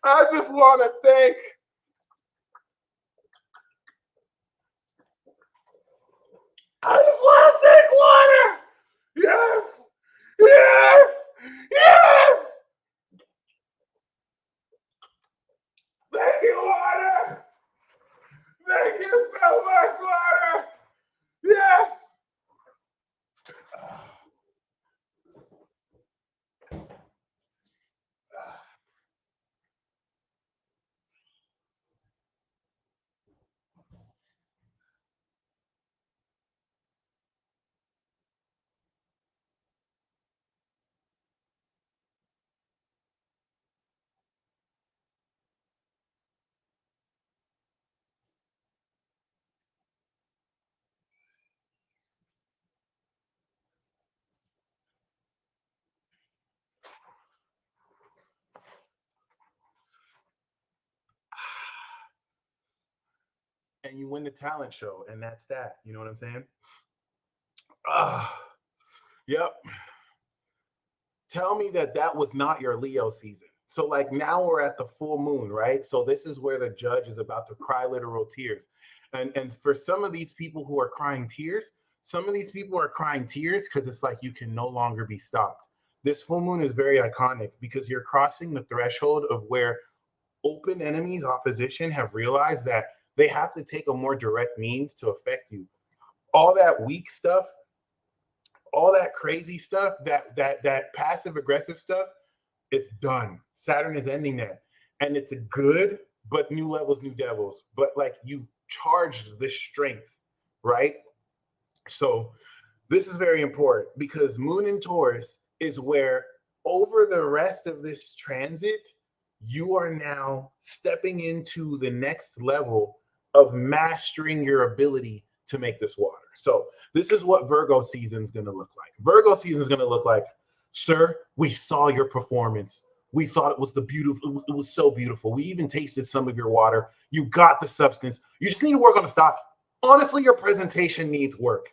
I just want to thank Water. Yes. Yes. Yes. Thank you, Water. Thank you so much, Water. Yes. and you win the talent show, and that's that. You know what I'm saying? Yep. Tell me that was not your Leo season. So like now we're at the full moon, right? So this is where the judge is about to cry literal tears. And for some of these people who are crying tears, some of these people are crying tears because it's like you can no longer be stopped. This full moon is very iconic because you're crossing the threshold of where open enemies, opposition, have realized that they have to take a more direct means to affect you. All that weak stuff, all that crazy stuff, that passive aggressive stuff, it's done. Saturn is ending that. And it's a good, but new levels, new devils. But like you've charged this strength, right? So this is very important because Moon in Taurus is where over the rest of this transit, you are now stepping into the next level of mastering your ability to make this water. So this is what Virgo season is going to look like. Virgo season is going to look like, sir, we saw your performance. We thought it was it was so beautiful. We even tasted some of your water. You got the substance. You just need to work on the style. Honestly, your presentation needs work.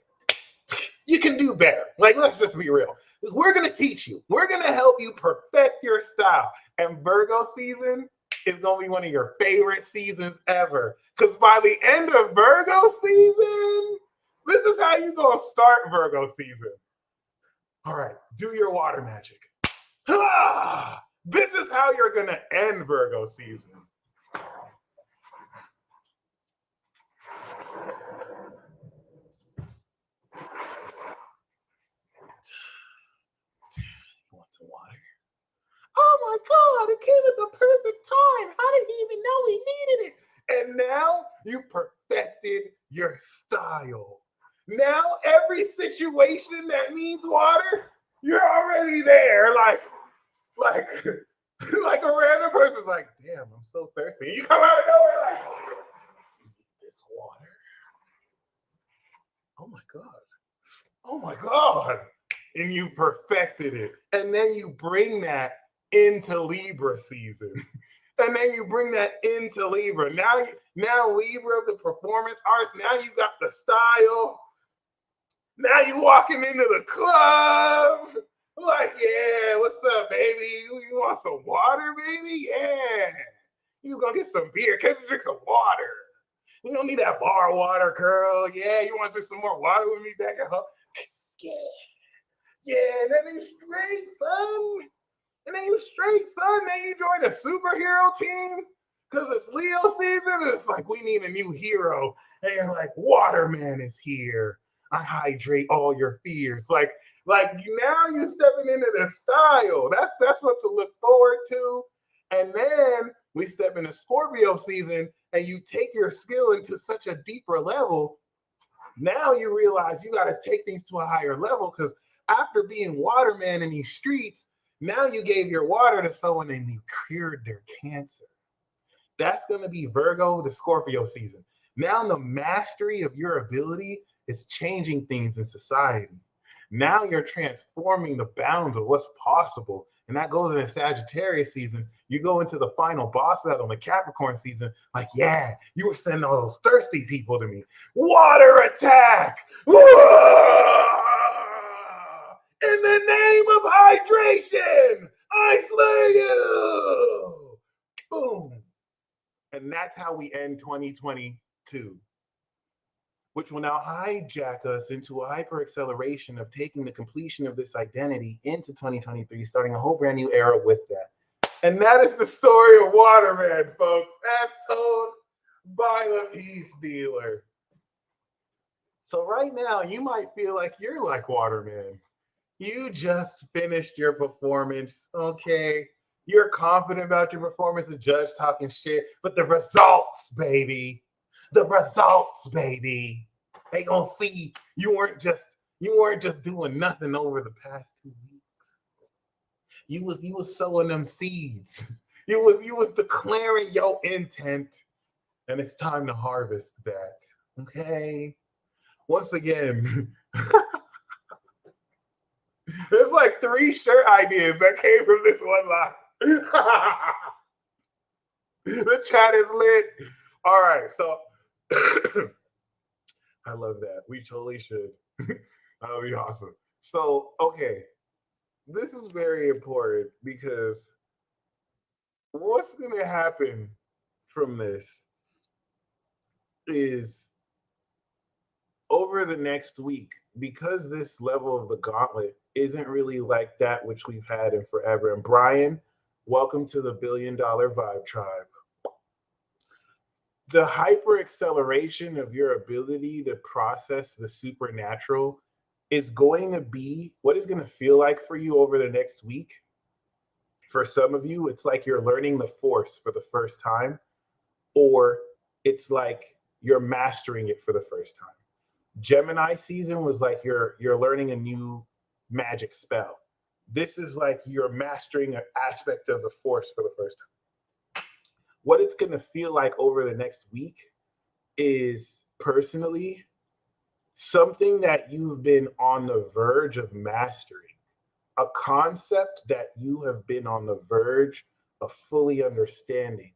You can do better. Like, let's just be real. We're going to teach you. We're going to help you perfect your style. And Virgo season is going to be one of your favorite seasons ever. Because by the end of Virgo season, this is how you're going to start Virgo season. All right, do your water magic. This is how you're going to end Virgo season. You want some water? Oh my God, it came at the perfect time. How did he even know he needed it? And now you perfected your style. Now every situation that needs water, you're already there. Like a random person's like, damn, I'm so thirsty. And you come out of nowhere like, this water. Oh my God. Oh my God. And you perfected it. And then you bring that into Libra season. And then you bring that into Libra. Now Libra, the performance arts, now you got the style. Now you walking into the club. Like, yeah, what's up, baby? You want some water, baby? Yeah. You gonna get some beer. Can't you drink some water? You don't need that bar water, girl. Yeah, you want to drink some more water with me back at home? Yeah. Yeah, and then you straight, son. And then you straight, son. Then you join the superhero team. Because it's Leo season. And it's like, we need a new hero. And you're like, Waterman is here. I hydrate all your fears. Like now you're stepping into the style. That's what to look forward to. And then we step into Scorpio season and you take your skill into such a deeper level. Now you realize you got to take things to a higher level because after being Waterman in these streets, now you gave your water to someone and you cured their cancer. That's going to be Virgo to Scorpio season. Now the mastery of your ability is changing things in society. Now you're transforming the bounds of what's possible. And that goes into Sagittarius season. You go into the final boss battle in the Capricorn season. Like, yeah, you were sending all those thirsty people to me. Water attack! Whoa! In the name of hydration, I slay you! Boom. And that's how we end 2022. Which will now hijack us into a hyper-acceleration of taking the completion of this identity into 2023, starting a whole brand new era with that. And that is the story of Waterman, folks, as told by the Peace Dealer. So right now, you might feel like you're like Waterman. You just finished your performance, okay? You're confident about your performance, the judge talking shit, but the results, baby. The results, baby. They gonna see you weren't just doing nothing over the past 2 weeks. You was sowing them seeds. You was declaring your intent, and it's time to harvest that. Okay. Once again, there's like 3 shirt ideas that came from this one line. The chat is lit. All right, so I love that. We totally should. That would be awesome. So, okay, this is very important because what's going to happen from this is over the next week, because this level of the gauntlet isn't really like that which we've had in forever. And Brian, welcome to the $1 Billion Vibe Tribe. The hyper acceleration of your ability to process the supernatural is going to be what is going to feel like for you over the next week. For some of you, it's like you're learning the force for the first time, or it's like you're mastering it for the first time. Gemini season was like you're learning a new magic spell. This is like you're mastering an aspect of the force for the first time. What it's going to feel like over the next week is personally something that you've been on the verge of mastering, a concept that you have been on the verge of fully understanding.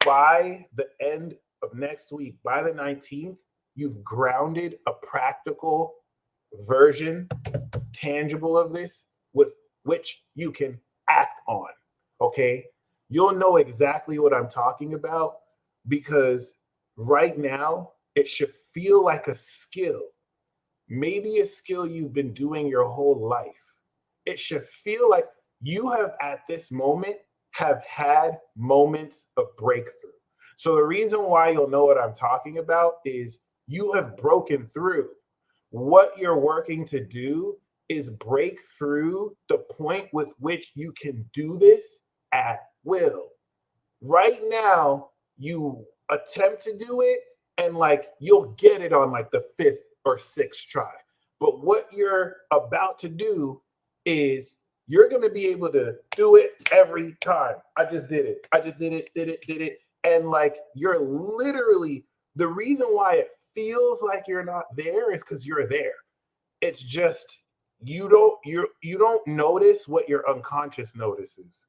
By the end of next week, by the 19th, you've grounded a practical version, tangible of this, with which you can act on. Okay? You'll know exactly what I'm talking about because right now it should feel like a skill, maybe a skill you've been doing your whole life. It should feel like you have at this moment have had moments of breakthrough. So the reason why you'll know what I'm talking about is you have broken through. What you're working to do is break through the point with which you can do this at will. Right now, you attempt to do it and like you'll get it on like the 5th or 6th try. But what you're about to do is you're going to be able to do it every time. I just did it. I just did it. And like you're literally, the reason why it feels like you're not there is because you're there. It's just you don't notice what your unconscious notices.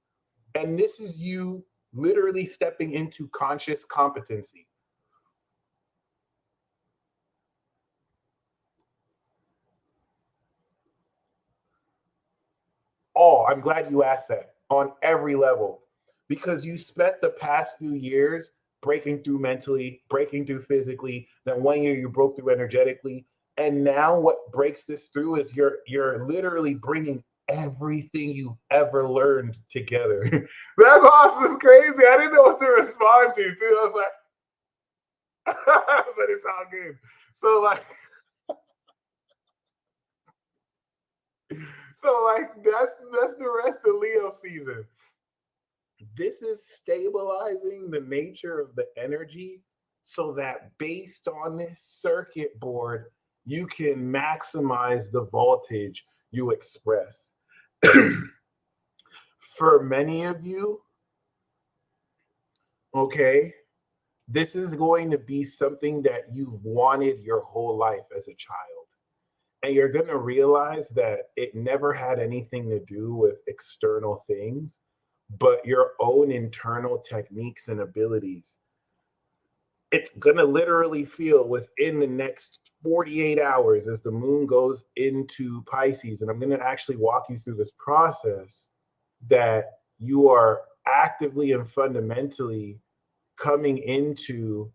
And this is you literally stepping into conscious competency. Oh, I'm glad you asked that on every level, because you spent the past few years breaking through mentally, breaking through physically. Then 1 year you broke through energetically. And now what breaks this through is you're literally bringing everything you've ever learned together. That boss is crazy. I didn't know what to respond to, too. I was like, but it's all good. So like, that's the rest of Leo season. This is stabilizing the nature of the energy so that based on this circuit board, you can maximize the voltage you express. For many of you, okay, this is going to be something that you've wanted your whole life as a child. And you're going to realize that it never had anything to do with external things, but your own internal techniques and abilities. It's going to literally feel within the next 48 hours as the moon goes into Pisces. And I'm going to actually walk you through this process that you are actively and fundamentally coming into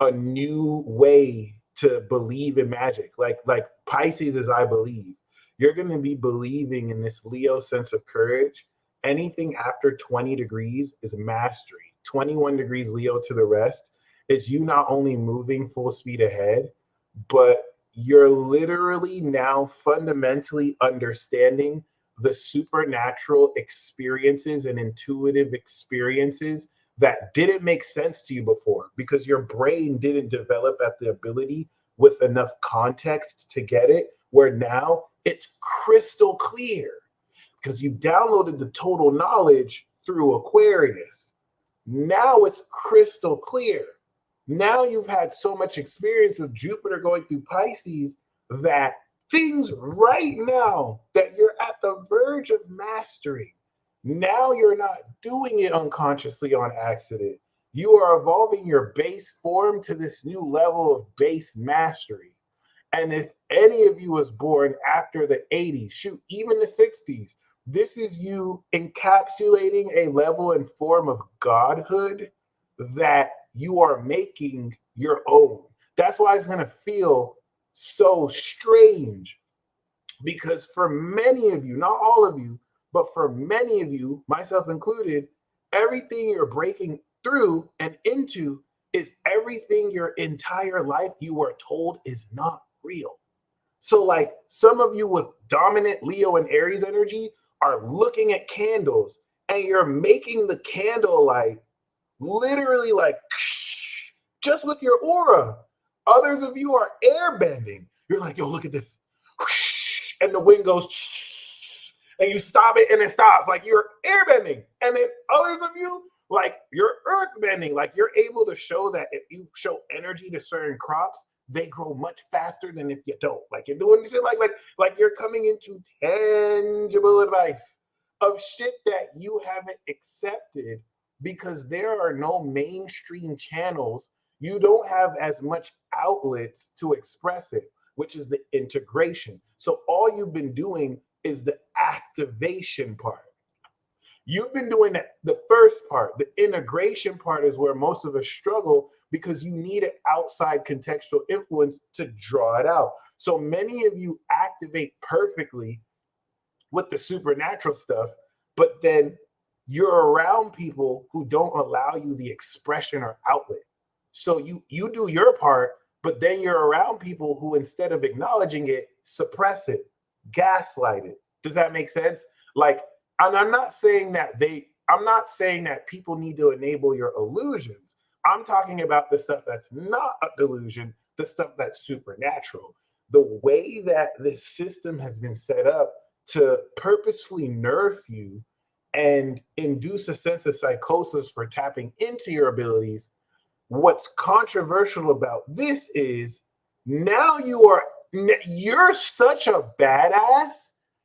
a new way to believe in magic. Like Pisces is I believe. You're going to be believing in this Leo sense of courage. Anything after 20 degrees is mastery. 21 degrees Leo to the rest is you not only moving full speed ahead, but you're literally now fundamentally understanding the supernatural experiences and intuitive experiences that didn't make sense to you before because your brain didn't develop at the ability with enough context to get it, where now it's crystal clear because you downloaded the total knowledge through Aquarius. Now it's crystal clear. Now you've had so much experience of Jupiter going through Pisces that things right now that you're at the verge of mastering, now you're not doing it unconsciously on accident. You are evolving your base form to this new level of base mastery. And if any of you was born after the 80s, shoot, even the 60s, this is you encapsulating a level and form of godhood that you are making your own. That's why it's going to feel so strange, because for many of you, not all of you, but for many of you, myself included, everything you're breaking through and into is everything your entire life you were told is not real. So like some of you with dominant Leo and Aries energy are looking at candles and you're making the candle light literally like just with your aura. Others of you are air bending. You're like, yo, look at this. And the wind goes and you stop it and it stops. Like you're air bending. And then others of you, like you're earth bending. Like you're able to show that if you show energy to certain crops, they grow much faster than if you don't. Like you're doing shit like you're coming into tangible advice of shit that you haven't accepted because there are no mainstream channels. You don't have as much outlets to express it, which is the integration. So all you've been doing is the activation part. You've been doing that, the first part. The integration part is where most of us struggle because you need an outside contextual influence to draw it out. So many of you activate perfectly with the supernatural stuff, but then you're around people who don't allow you the expression or outlet. So you do your part, but then you're around people who, instead of acknowledging it, suppress it, gaslight it. Does that make sense? Like, and I'm not saying that people need to enable your illusions. I'm talking about the stuff that's not a delusion, the stuff that's supernatural. The way that this system has been set up to purposefully nerf you and induce a sense of psychosis for tapping into your abilities. What's controversial about this is now you're such a badass.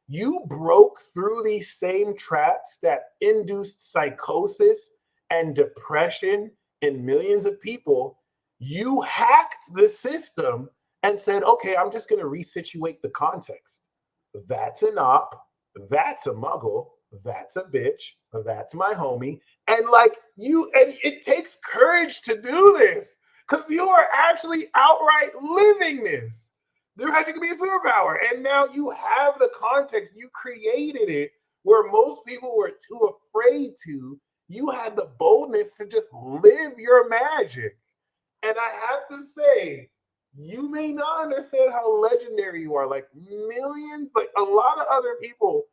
You broke through these same traps that induced psychosis and depression in millions of people. You hacked the system and said, okay, I'm just going to resituate the context. That's an op, that's a muggle, that's a bitch, that's my homie. And like and it takes courage to do this because you are actually outright living this. There actually could be a superpower. And now you have the context. You created it where most people were too afraid to. You had the boldness to just live your magic. And I have to say, you may not understand how legendary you are. Like millions, like a lot of other people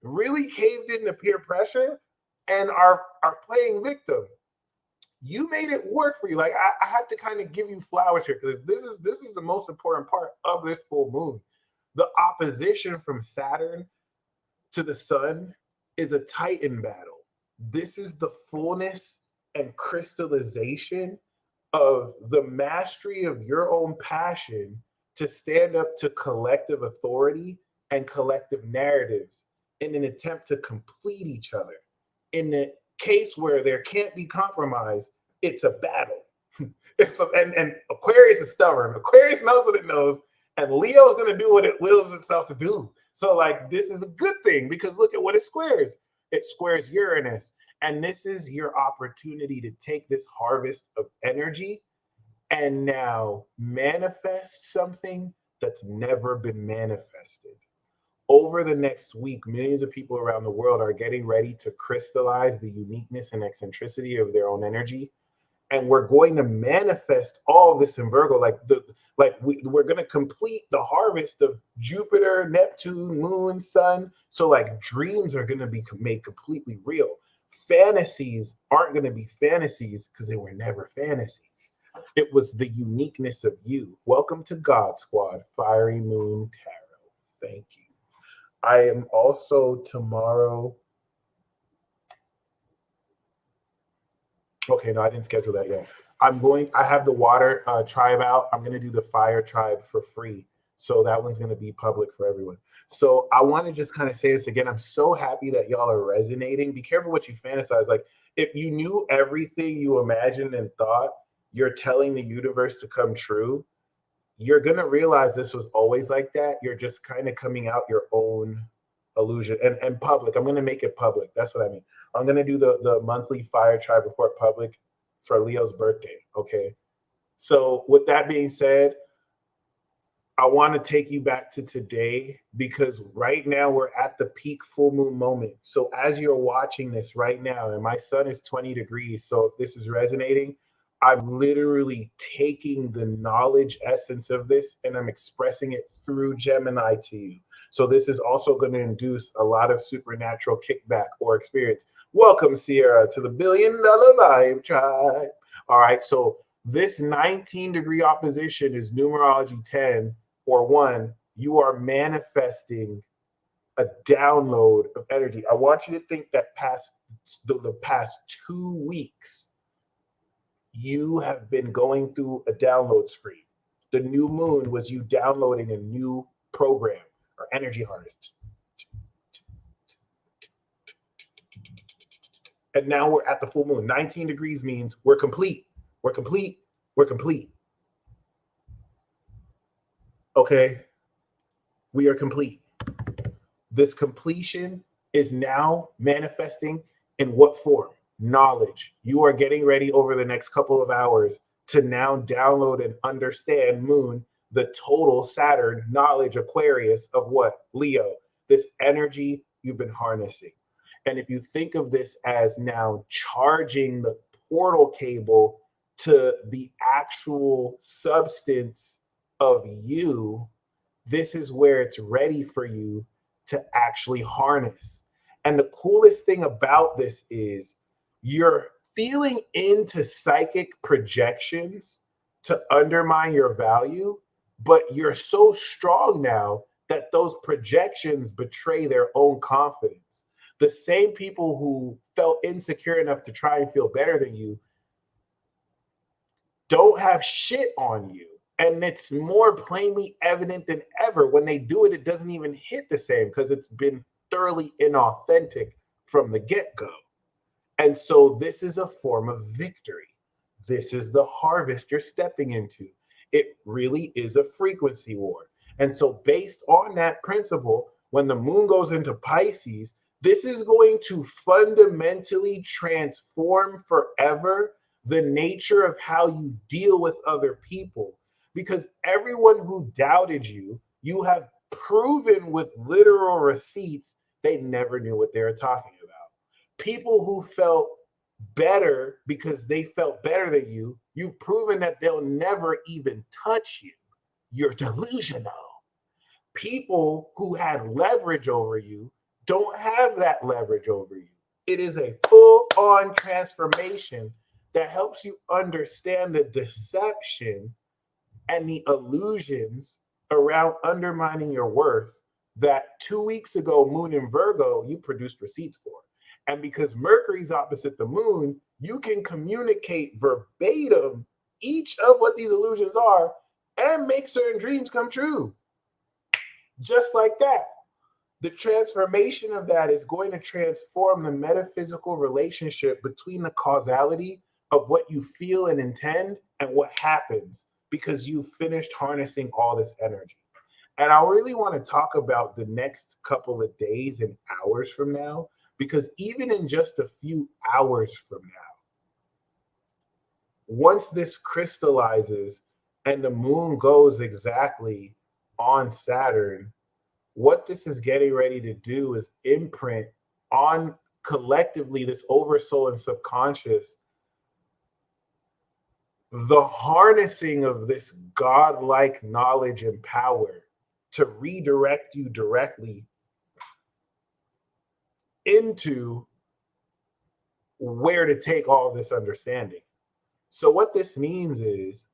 really caved into peer pressure and are playing victim. You made it work for you. Like I have to kind of give you flowers here because this is the most important part of this full moon. The opposition from Saturn to the sun is a Titan battle. This is the fullness and crystallization of the mastery of your own passion to stand up to collective authority and collective narratives in an attempt to complete each other. In the case where there can't be compromise, it's a battle. And Aquarius is stubborn. Aquarius knows what it knows, and Leo's going to do what it wills itself to do. So like this is a good thing because look at what it squares. It squares Uranus. And this is your opportunity to take this harvest of energy and now manifest something that's never been manifested. Over the next week, millions of people around the world are getting ready to crystallize the uniqueness and eccentricity of their own energy. And we're going to manifest all of this in Virgo. We're going to complete the harvest of Jupiter, Neptune, Moon, Sun. So like dreams are going to be made completely real. Fantasies aren't going to be fantasies because they were never fantasies. It was the uniqueness of you. Welcome to God Squad, Fiery Moon Tarot. Thank you. I am also tomorrow. Okay, no, I didn't schedule that yet. I have the water tribe out. I'm going to do the fire tribe for free. So that one's going to be public for everyone. So I want to just kind of say this again. I'm so happy that y'all are resonating. Be careful what you fantasize. Like, if you knew everything you imagined and thought you're telling the universe to come true, you're going to realize this was always like that. You're just kind of coming out your own illusion and public. I'm going to make it public. That's what I mean. I'm going to do the monthly Fire Tribe report public for Leo's birthday. Okay. So with that being said, I want to take you back to today, because right now we're at the peak full moon moment. So as you're watching this right now, and my sun is 20 degrees. So if this is resonating, I'm literally taking the knowledge essence of this and I'm expressing it through Gemini to you. So this is also going to induce a lot of supernatural kickback or experience. Welcome, Sierra, to the $1 Billion Vibe Tribe. All right. So this 19-degree opposition is numerology 10 or 1. You are manifesting a download of energy. I want you to think that the past 2 weeks, you have been going through a download screen. The new moon was you downloading a new program or energy harness. And now we're at the full moon. 19 degrees means we're complete. We're complete. We're complete. Okay. We are complete. This completion is now manifesting in what form? Knowledge. You are getting ready over the next couple of hours to now download and understand Moon, the total Saturn knowledge Aquarius of what? Leo. This energy you've been harnessing. And if you think of this as now charging the portal cable to the actual substance of you, this is where it's ready for you to actually harness. And the coolest thing about this is you're feeling into psychic projections to undermine your value, but you're so strong now that those projections betray their own confidence. The same people who felt insecure enough to try and feel better than you don't have shit on you. And it's more plainly evident than ever. When they do it, it doesn't even hit the same because it's been thoroughly inauthentic from the get-go. And so this is a form of victory. This is the harvest you're stepping into. It really is a frequency war. And so based on that principle, when the moon goes into Pisces, this is going to fundamentally transform forever the nature of how you deal with other people. Because everyone who doubted you, you have proven with literal receipts they never knew what they were talking about. People who felt better because they felt better than you, you've proven that they'll never even touch you. You're delusional. People who had leverage over you don't have that leverage over you. It is a full-on transformation that helps you understand the deception and the illusions around undermining your worth that 2 weeks ago, Moon in Virgo, you produced receipts for. And because Mercury's opposite the moon, you can communicate verbatim each of what these illusions are and make certain dreams come true. Just like that. The transformation of that is going to transform the metaphysical relationship between the causality of what you feel and intend and what happens because you finished harnessing all this energy. And I really want to talk about the next couple of days and hours from now, because even in just a few hours from now, once this crystallizes and the moon goes exactly on Saturn, what this is getting ready to do is imprint on collectively this oversoul and subconscious the harnessing of this godlike knowledge and power to redirect you directly into where to take all this understanding. So what this means is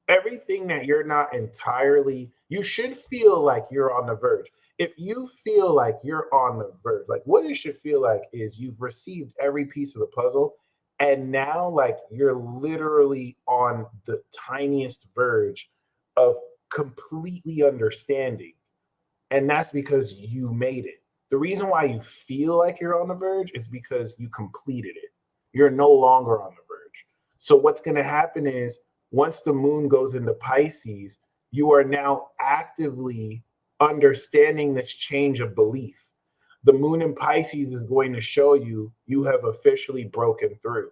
everything that you're not entirely, you should feel like you're on the verge. If you feel like you're on the verge, like what it should feel like is you've received every piece of the puzzle and now like you're literally on the tiniest verge of completely understanding. And that's because you made it. The reason why you feel like you're on the verge is because you completed it. You're no longer on the verge. So what's going to happen is once the moon goes into Pisces, you are now actively understanding this change of belief. The moon in Pisces is going to show you you have officially broken through.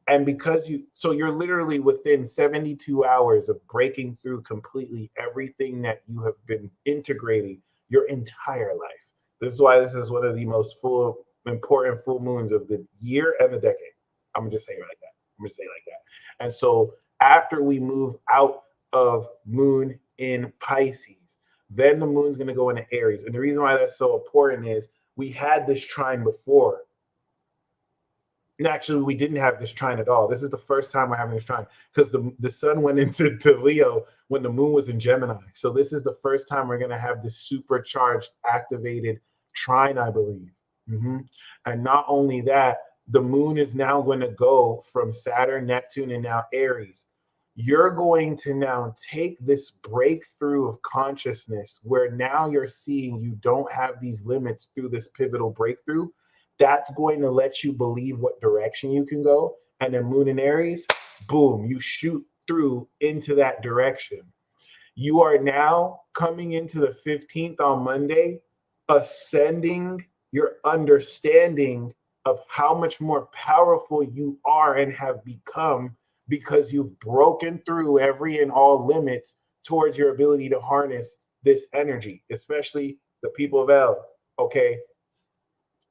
And because you're literally within 72 hours of breaking through completely everything that you have been integrating your entire life. This is why this is one of the most important full moons of the year and the decade. I'm gonna just say it like that. I'm gonna say it like that. And so after we move out of moon in Pisces, then the moon's gonna go into Aries. And the reason why that's so important is we had this trine before. And actually, we didn't have this trine at all. This is the first time we're having this trine because the sun went into Leo when the moon was in Gemini. So this is the first time we're going to have this supercharged, activated trine, I believe. And not only that, the moon is now going to go from Saturn, Neptune, and now Aries. You're going to now take this breakthrough of consciousness where now you're seeing you don't have these limits through this pivotal breakthrough. That's going to let you believe what direction you can go. And then moon in Aries, boom, you shoot through into that direction. You are now coming into the 15th on Monday, ascending your understanding of how much more powerful you are and have become because you've broken through every and all limits towards your ability to harness this energy, especially the people of El, okay?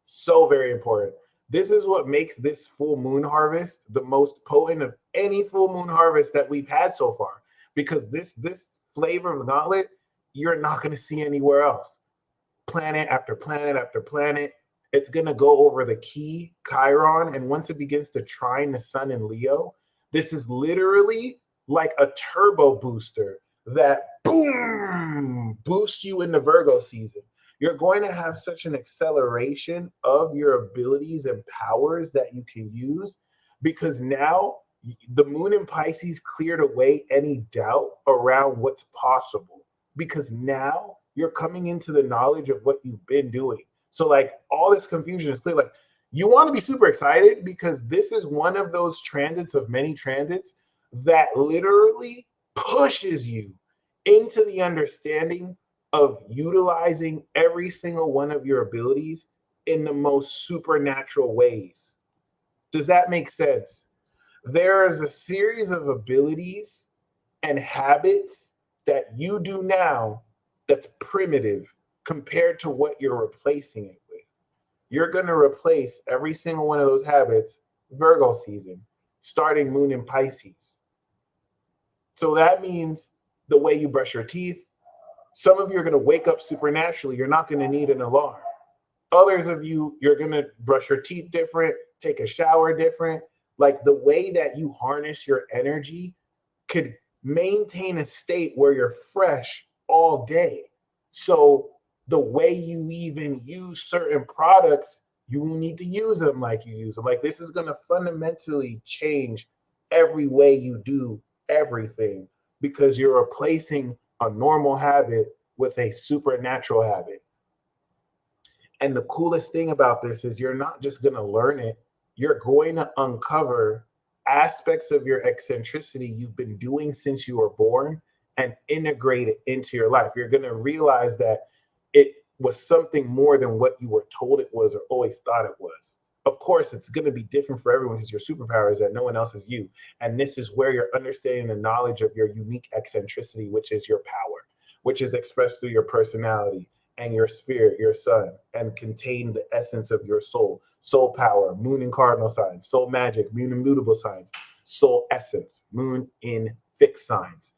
So very important. This is what makes this full moon harvest the most potent of any full moon harvest that we've had so far. Because this flavor of the gauntlet, you're not going to see anywhere else. Planet after planet after planet. It's going to go over the key, Chiron. And once it begins to trine the sun in Leo, this is literally like a turbo booster that boom boosts you in the Virgo season. You're going to have such an acceleration of your abilities and powers that you can use because now the moon in Pisces cleared away any doubt around what's possible because now you're coming into the knowledge of what you've been doing. So like all this confusion is clear. Like you want to be super excited because this is one of those transits of many transits that literally pushes you into the understanding of utilizing every single one of your abilities in the most supernatural ways. Does that make sense? There is a series of abilities and habits that you do now that's primitive compared to what you're replacing it with. You're going to replace every single one of those habits Virgo season, starting moon in Pisces. So that means the way you brush your teeth. Some of you are going to wake up supernaturally. You're not going to need an alarm. Others of you, you're going to brush your teeth different, take a shower different. Like the way that you harness your energy could maintain a state where you're fresh all day. So the way you even use certain products, you will need to use them like you use them. Like this is going to fundamentally change every way you do everything because you're replacing a normal habit with a supernatural habit. And the coolest thing about this is you're not just going to learn it, you're going to uncover aspects of your eccentricity you've been doing since you were born and integrate it into your life. You're going to realize that it was something more than what you were told it was or always thought it was. Of course, it's going to be different for everyone because your superpower is that no one else is you. And this is where you're understanding the knowledge of your unique eccentricity, which is your power, which is expressed through your personality and your spirit, your sun, and contain the essence of your soul. Soul power, moon in cardinal signs, soul magic, moon in mutable signs, soul essence, moon in fixed signs.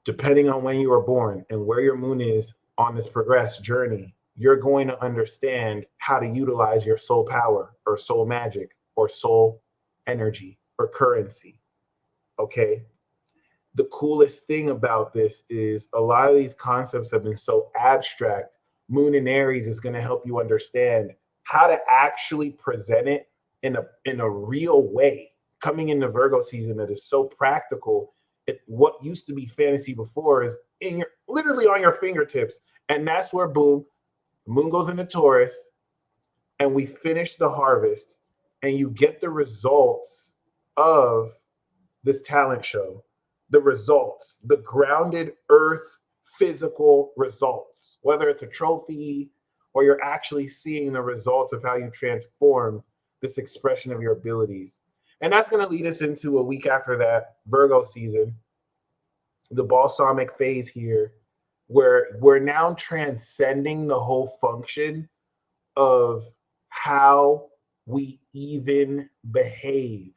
Depending on when you were born and where your moon is on this progressed journey, you're going to understand how to utilize your soul power or soul magic or soul energy or currency. Okay. The coolest thing about this is a lot of these concepts have been so abstract. Moon in Aries is going to help you understand how to actually present it in a real way. Coming into Virgo season that is so practical What used to be fantasy before is literally on your fingertips. And that's where, boom, the moon goes into Taurus, and we finish the harvest, and you get the results of this talent show, the results, the grounded earth physical results, whether it's a trophy or you're actually seeing the results of how you transform this expression of your abilities. And that's going to lead us into a week after that, Virgo season, the balsamic phase here, where we're now transcending the whole function of how we even behave,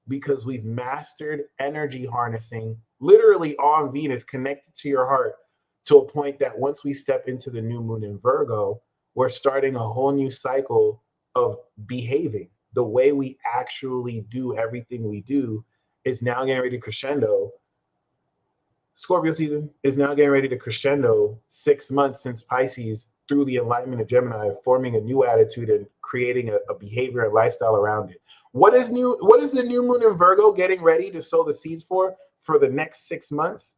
because we've mastered energy harnessing literally on Venus, connected to your heart, to a point that once we step into the new moon in Virgo, we're starting a whole new cycle of behaving. The way we actually do everything we do is now getting ready to crescendo. Scorpio season is now getting ready to crescendo 6 months since Pisces, through the alignment of Gemini, forming a new attitude and creating a behavior and lifestyle around it. What is new? What is the new moon in Virgo getting ready to sow the seeds for the next 6 months?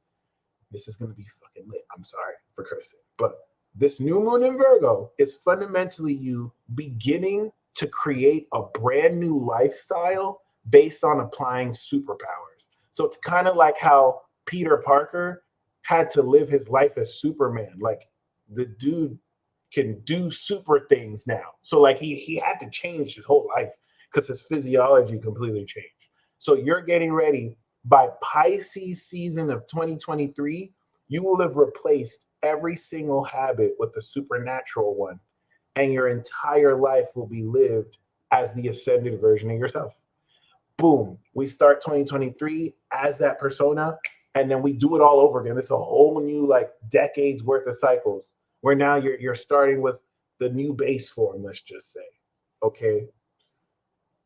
This is going to be fucking lit. I'm sorry for cursing, but this new moon in Virgo is fundamentally you beginning to create a brand new lifestyle based on applying superpowers. So it's kind of like how Peter Parker had to live his life as Superman. Like, the dude can do super things now. So like he had to change his whole life because his physiology completely changed. So you're getting ready. By Pisces season of 2023, you will have replaced every single habit with the supernatural one, and your entire life will be lived as the ascended version of yourself. Boom. We start 2023 as that persona, and then we do it all over again. It's a whole new like decades worth of cycles, where now you're starting with the new base form, let's just say. Okay.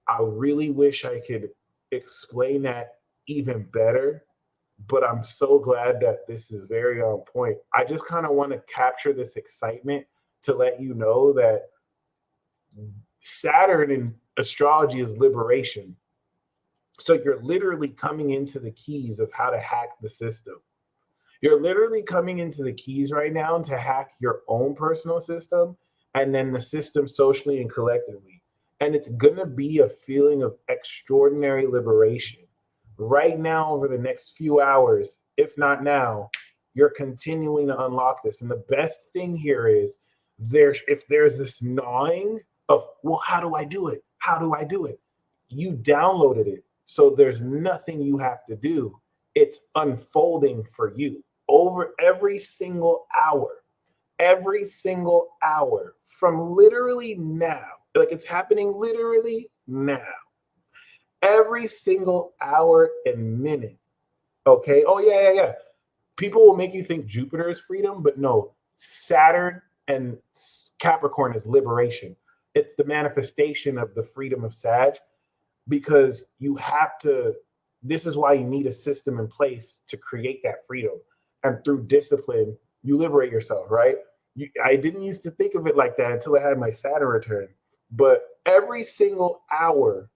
I really wish I could explain that even better, but I'm so glad that this is very on point. I just kind of want to capture this excitement to let you know that Saturn in astrology is liberation. So you're literally coming into the keys of how to hack the system. You're literally coming into the keys right now to hack your own personal system, and then the system socially and collectively. And it's going to be a feeling of extraordinary liberation. Right now, over the next few hours, if not now, you're continuing to unlock this. And the best thing here is if there's this gnawing of, well, how do I do it? How do I do it? You downloaded it. So there's nothing you have to do. It's unfolding for you over every single hour from literally now. Like, it's happening literally now. Every single hour and minute. Okay. Oh, yeah. People will make you think Jupiter is freedom, but no, Saturn and Capricorn is liberation. It's the manifestation of the freedom of Sag, because you have to, this is why you need a system in place to create that freedom. And through discipline, you liberate yourself, right? I didn't used to think of it like that until I had my Saturn return. But every single hour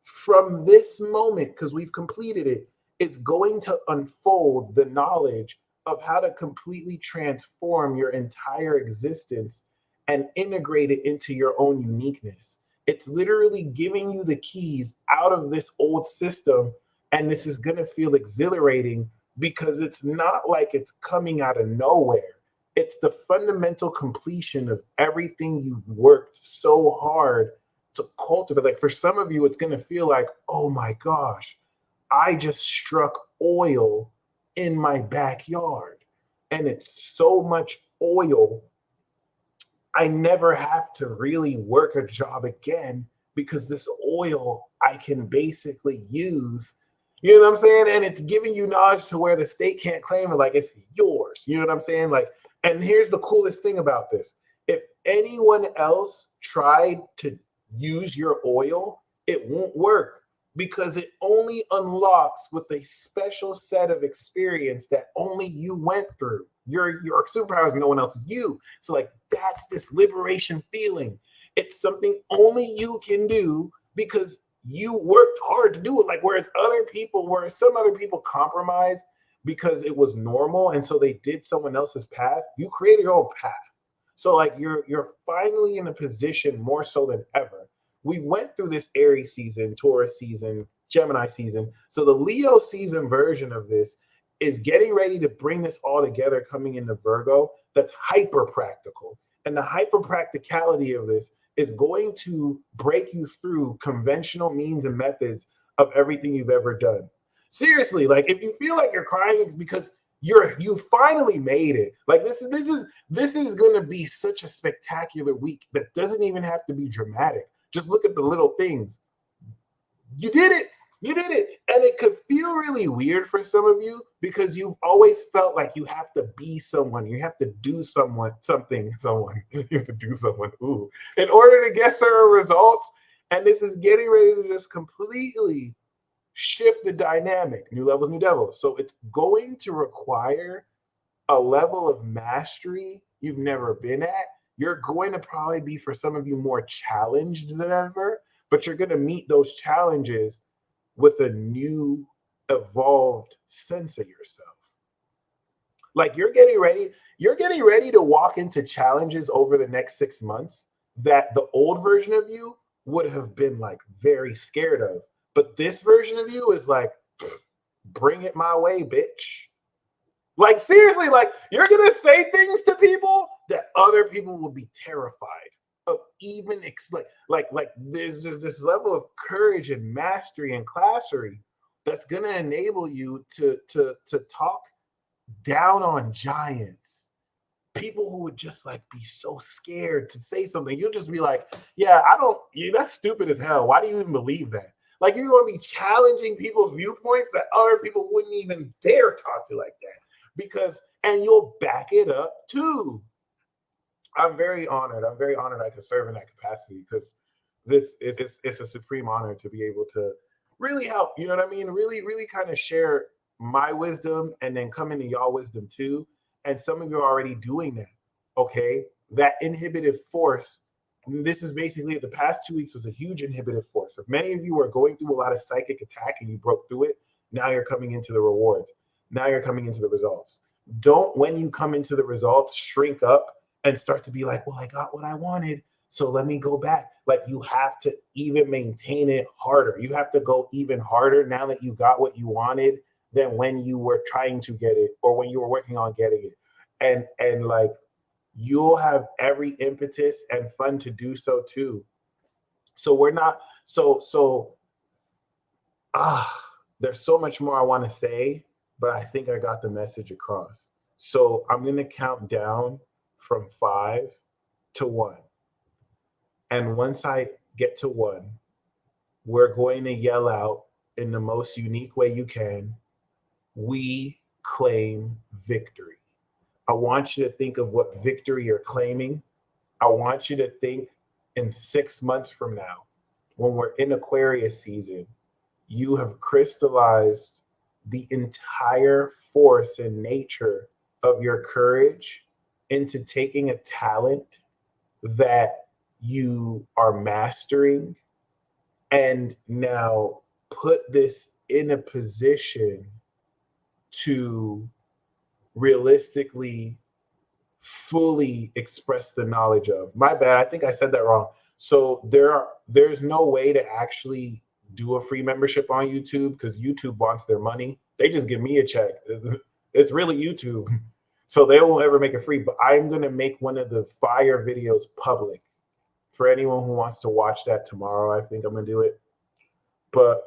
from this moment, because we've completed it, is going to unfold the knowledge of how to completely transform your entire existence and integrate it into your own uniqueness. It's literally giving you the keys out of this old system, and this is going to feel exhilarating because it's not like it's coming out of nowhere. It's the fundamental completion of everything you've worked so hard to cultivate. Like, for some of you, it's going to feel like, oh my gosh, I just struck oil in my backyard, and it's so much oil, I never have to really work a job again, because this oil I can basically use. You know what I'm saying? And it's giving you knowledge to where the state can't claim it, like it's yours. You know what I'm saying? Like, and here's the coolest thing about this. If anyone else tried to use your oil, it won't work, because it only unlocks with a special set of experience that only you went through. Your superpower is no one else's, you. So like, that's this liberation feeling. It's something only you can do, because you worked hard to do it. Like whereas some other people compromised because it was normal, and so they did someone else's path. You created your own path. So like you're finally in a position more so than ever. We went through this Aries season, Taurus season, Gemini season. So the Leo season version of this is getting ready to bring this all together, coming into Virgo. That's hyper practical. And the hyper practicality of this is going to break you through conventional means and methods of everything you've ever done. Seriously, like if you feel like you're crying, it's because you finally made it. Like this is gonna be such a spectacular week that doesn't even have to be dramatic. Just look at the little things. You did it. You did it. And it could feel really weird for some of you because you've always felt like you have to be someone. You have to do someone. You have to do someone. Ooh. In order to get certain results. And this is getting ready to just completely shift the dynamic. New levels, new devils. So it's going to require a level of mastery you've never been at. You're going to probably be, for some of you, more challenged than ever, but you're going to meet those challenges with a new, evolved sense of yourself. Like you're getting ready to walk into challenges over the next 6 months that the old version of you would have been like very scared of. But this version of you is like, bring it my way, bitch. Like seriously, like you're gonna say things to people that other people will be terrified of. Even like there's this level of courage and mastery and classery that's gonna enable you to talk down on giants, people who would just like be so scared to say something. You'll just be like, yeah, that's stupid as hell. Why do you even believe that? Like you're gonna be challenging people's viewpoints that other people wouldn't even dare talk to like that. And you'll back it up too. I'm very honored. I can serve in that capacity because it's a supreme honor to be able to really help. You know what I mean? Really, really kind of share my wisdom and then come into y'all wisdom too. And some of you are already doing that. Okay, that inhibitive force. This is basically the past 2 weeks was a huge inhibitive force. If many of you are going through a lot of psychic attack and you broke through it, now you're coming into the rewards. Now you're coming into the results. Don't, when you come into the results, shrink up and start to be like, well, I got what I wanted, so let me go back. Like you have to even maintain it harder. You have to go even harder now that you got what you wanted than when you were trying to get it or when you were working on getting it. And like you'll have every impetus and fun to do so too. So we're not there's so much more I want to say, but I think I got the message across. So I'm going to count down from 5 to 1. And once I get to 1, we're going to yell out in the most unique way you can, we claim victory. I want you to think of what victory you're claiming. I want you to think in 6 months from now, when we're in Aquarius season, you have crystallized the entire force and nature of your courage into taking a talent that you are mastering and now put this in a position to realistically fully express the knowledge of. My bad, I think I said that wrong. So there's no way to actually do a free membership on YouTube because YouTube wants their money. They just give me a check. It's really YouTube. So they won't ever make it free, but I'm going to make one of the fire videos public for anyone who wants to watch that tomorrow. I think I'm going to do it. But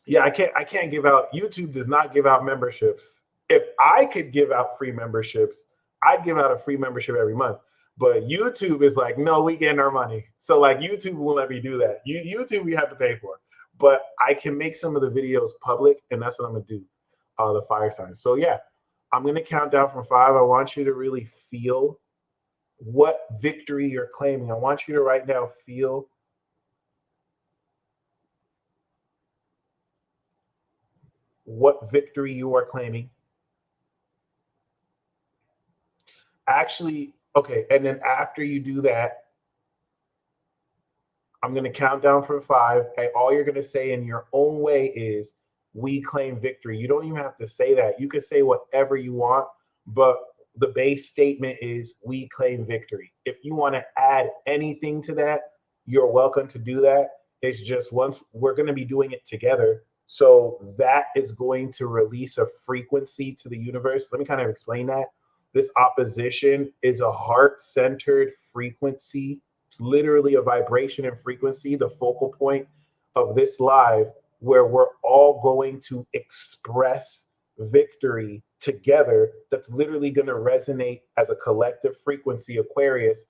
yeah, I can't give out, YouTube does not give out memberships. If I could give out free memberships, I'd give out a free membership every month. But YouTube is like, no, we getting our money. So like YouTube won't let me do that. YouTube we have to pay for. But I can make some of the videos public, and that's what I'm gonna do, the fire signs. So yeah, I'm gonna count down from 5. I want you to really feel what victory you're claiming. I want you to right now feel what victory you are claiming. Actually, okay, and then after you do that, I'm going to count down from 5. And all you're going to say in your own way is, we claim victory. You don't even have to say that. You can say whatever you want, but the base statement is, we claim victory. If you want to add anything to that, you're welcome to do that. It's just, once we're going to be doing it together. So that is going to release a frequency to the universe. Let me kind of explain that. This opposition is a heart-centered frequency. It's literally a vibration and frequency, the focal point of this live, where we're all going to express victory together. That's literally going to resonate as a collective frequency, Aquarius,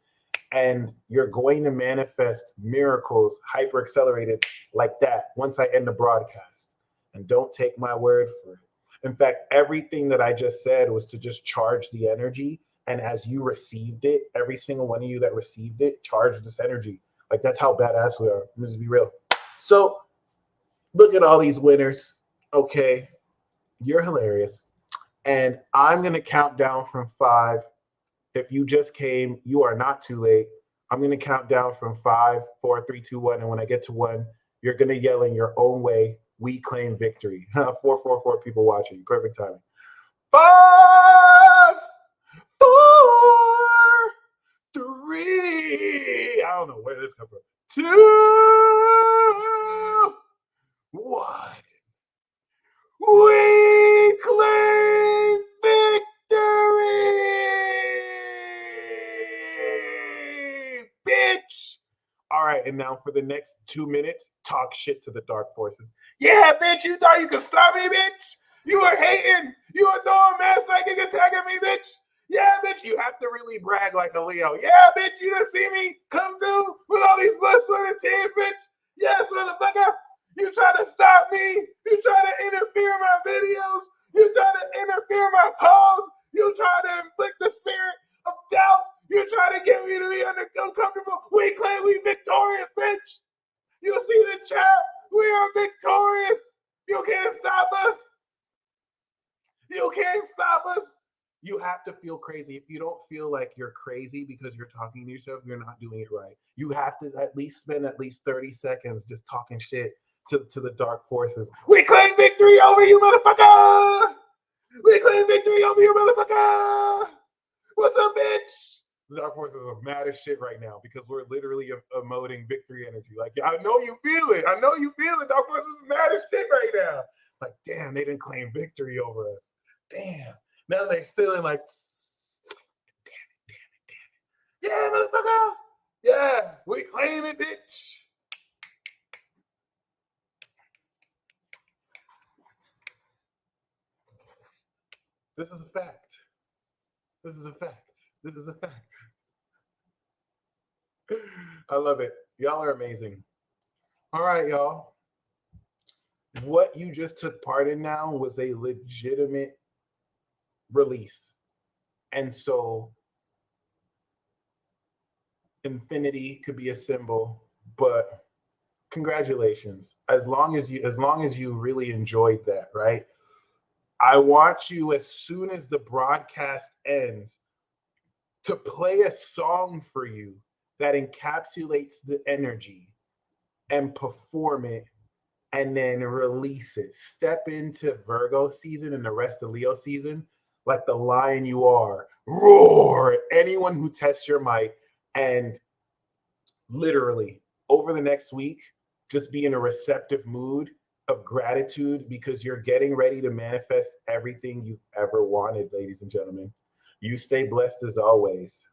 and you're going to manifest miracles hyper accelerated like that once I end the broadcast. And don't take my word for it. In fact, everything that I just said was to just charge the energy. And as you received it, every single one of you that received it charged this energy. Like, that's how badass we are. Let's be real. So look at all these winners. Okay, you're hilarious. And I'm going to count down from 5. If you just came, you are not too late. I'm going to count down from 5, 4, 3, 2, 1. And when I get to 1, you're going to yell in your own way, we claim victory. 4, 4, 4 people watching. Perfect timing. 5, 4, 3. I don't know where this comes from. 2, 1. We claim victory, bitch. All right, and now for the next 2 minutes, talk shit to the dark forces. Yeah, bitch, you thought you could stop me, bitch? You were hating. You were throwing mad psychic attack at me, bitch. Yeah, bitch, you have to really brag like a Leo. Yeah, bitch, you didn't see me come through with all these blood, sweat, and tears, bitch. Yes, motherfucker. You try to stop me. You try to interfere in my videos. You try to interfere in my calls. You try to inflict the spirit of doubt. You try to get me to be uncomfortable. We claim we victorious, bitch. You see the chat? We are victorious. You can't stop us. You can't stop us. You have to feel crazy. If you don't feel like you're crazy because you're talking to yourself, you're not doing it right. You have to at least spend at least 30 seconds just talking shit to the dark forces. We claim victory over you, motherfucker! We claim victory over you, motherfucker! What's up, bitch? The dark forces are mad as shit right now because we're literally emoting victory energy. Like, I know you feel it. I know you feel it. Dark forces are mad as shit right now. Like, damn, they didn't claim victory over us. Damn. Now they're still in like, damn it. Yeah, motherfucker. Yeah, we claim it, bitch. This is a fact. This is a fact. This is a fact. I love it. Y'all are amazing. All right, y'all. What you just took part in now was a legitimate release. And so infinity could be a symbol, but congratulations. As long as you really enjoyed that, right? I want you, as soon as the broadcast ends, to play a song for you that encapsulates the energy and perform it and then release it. Step into Virgo season and the rest of Leo season like the lion you are. Roar at anyone who tests your might, and literally over the next week, just be in a receptive mood of gratitude because you're getting ready to manifest everything you've ever wanted, ladies and gentlemen. You stay blessed as always.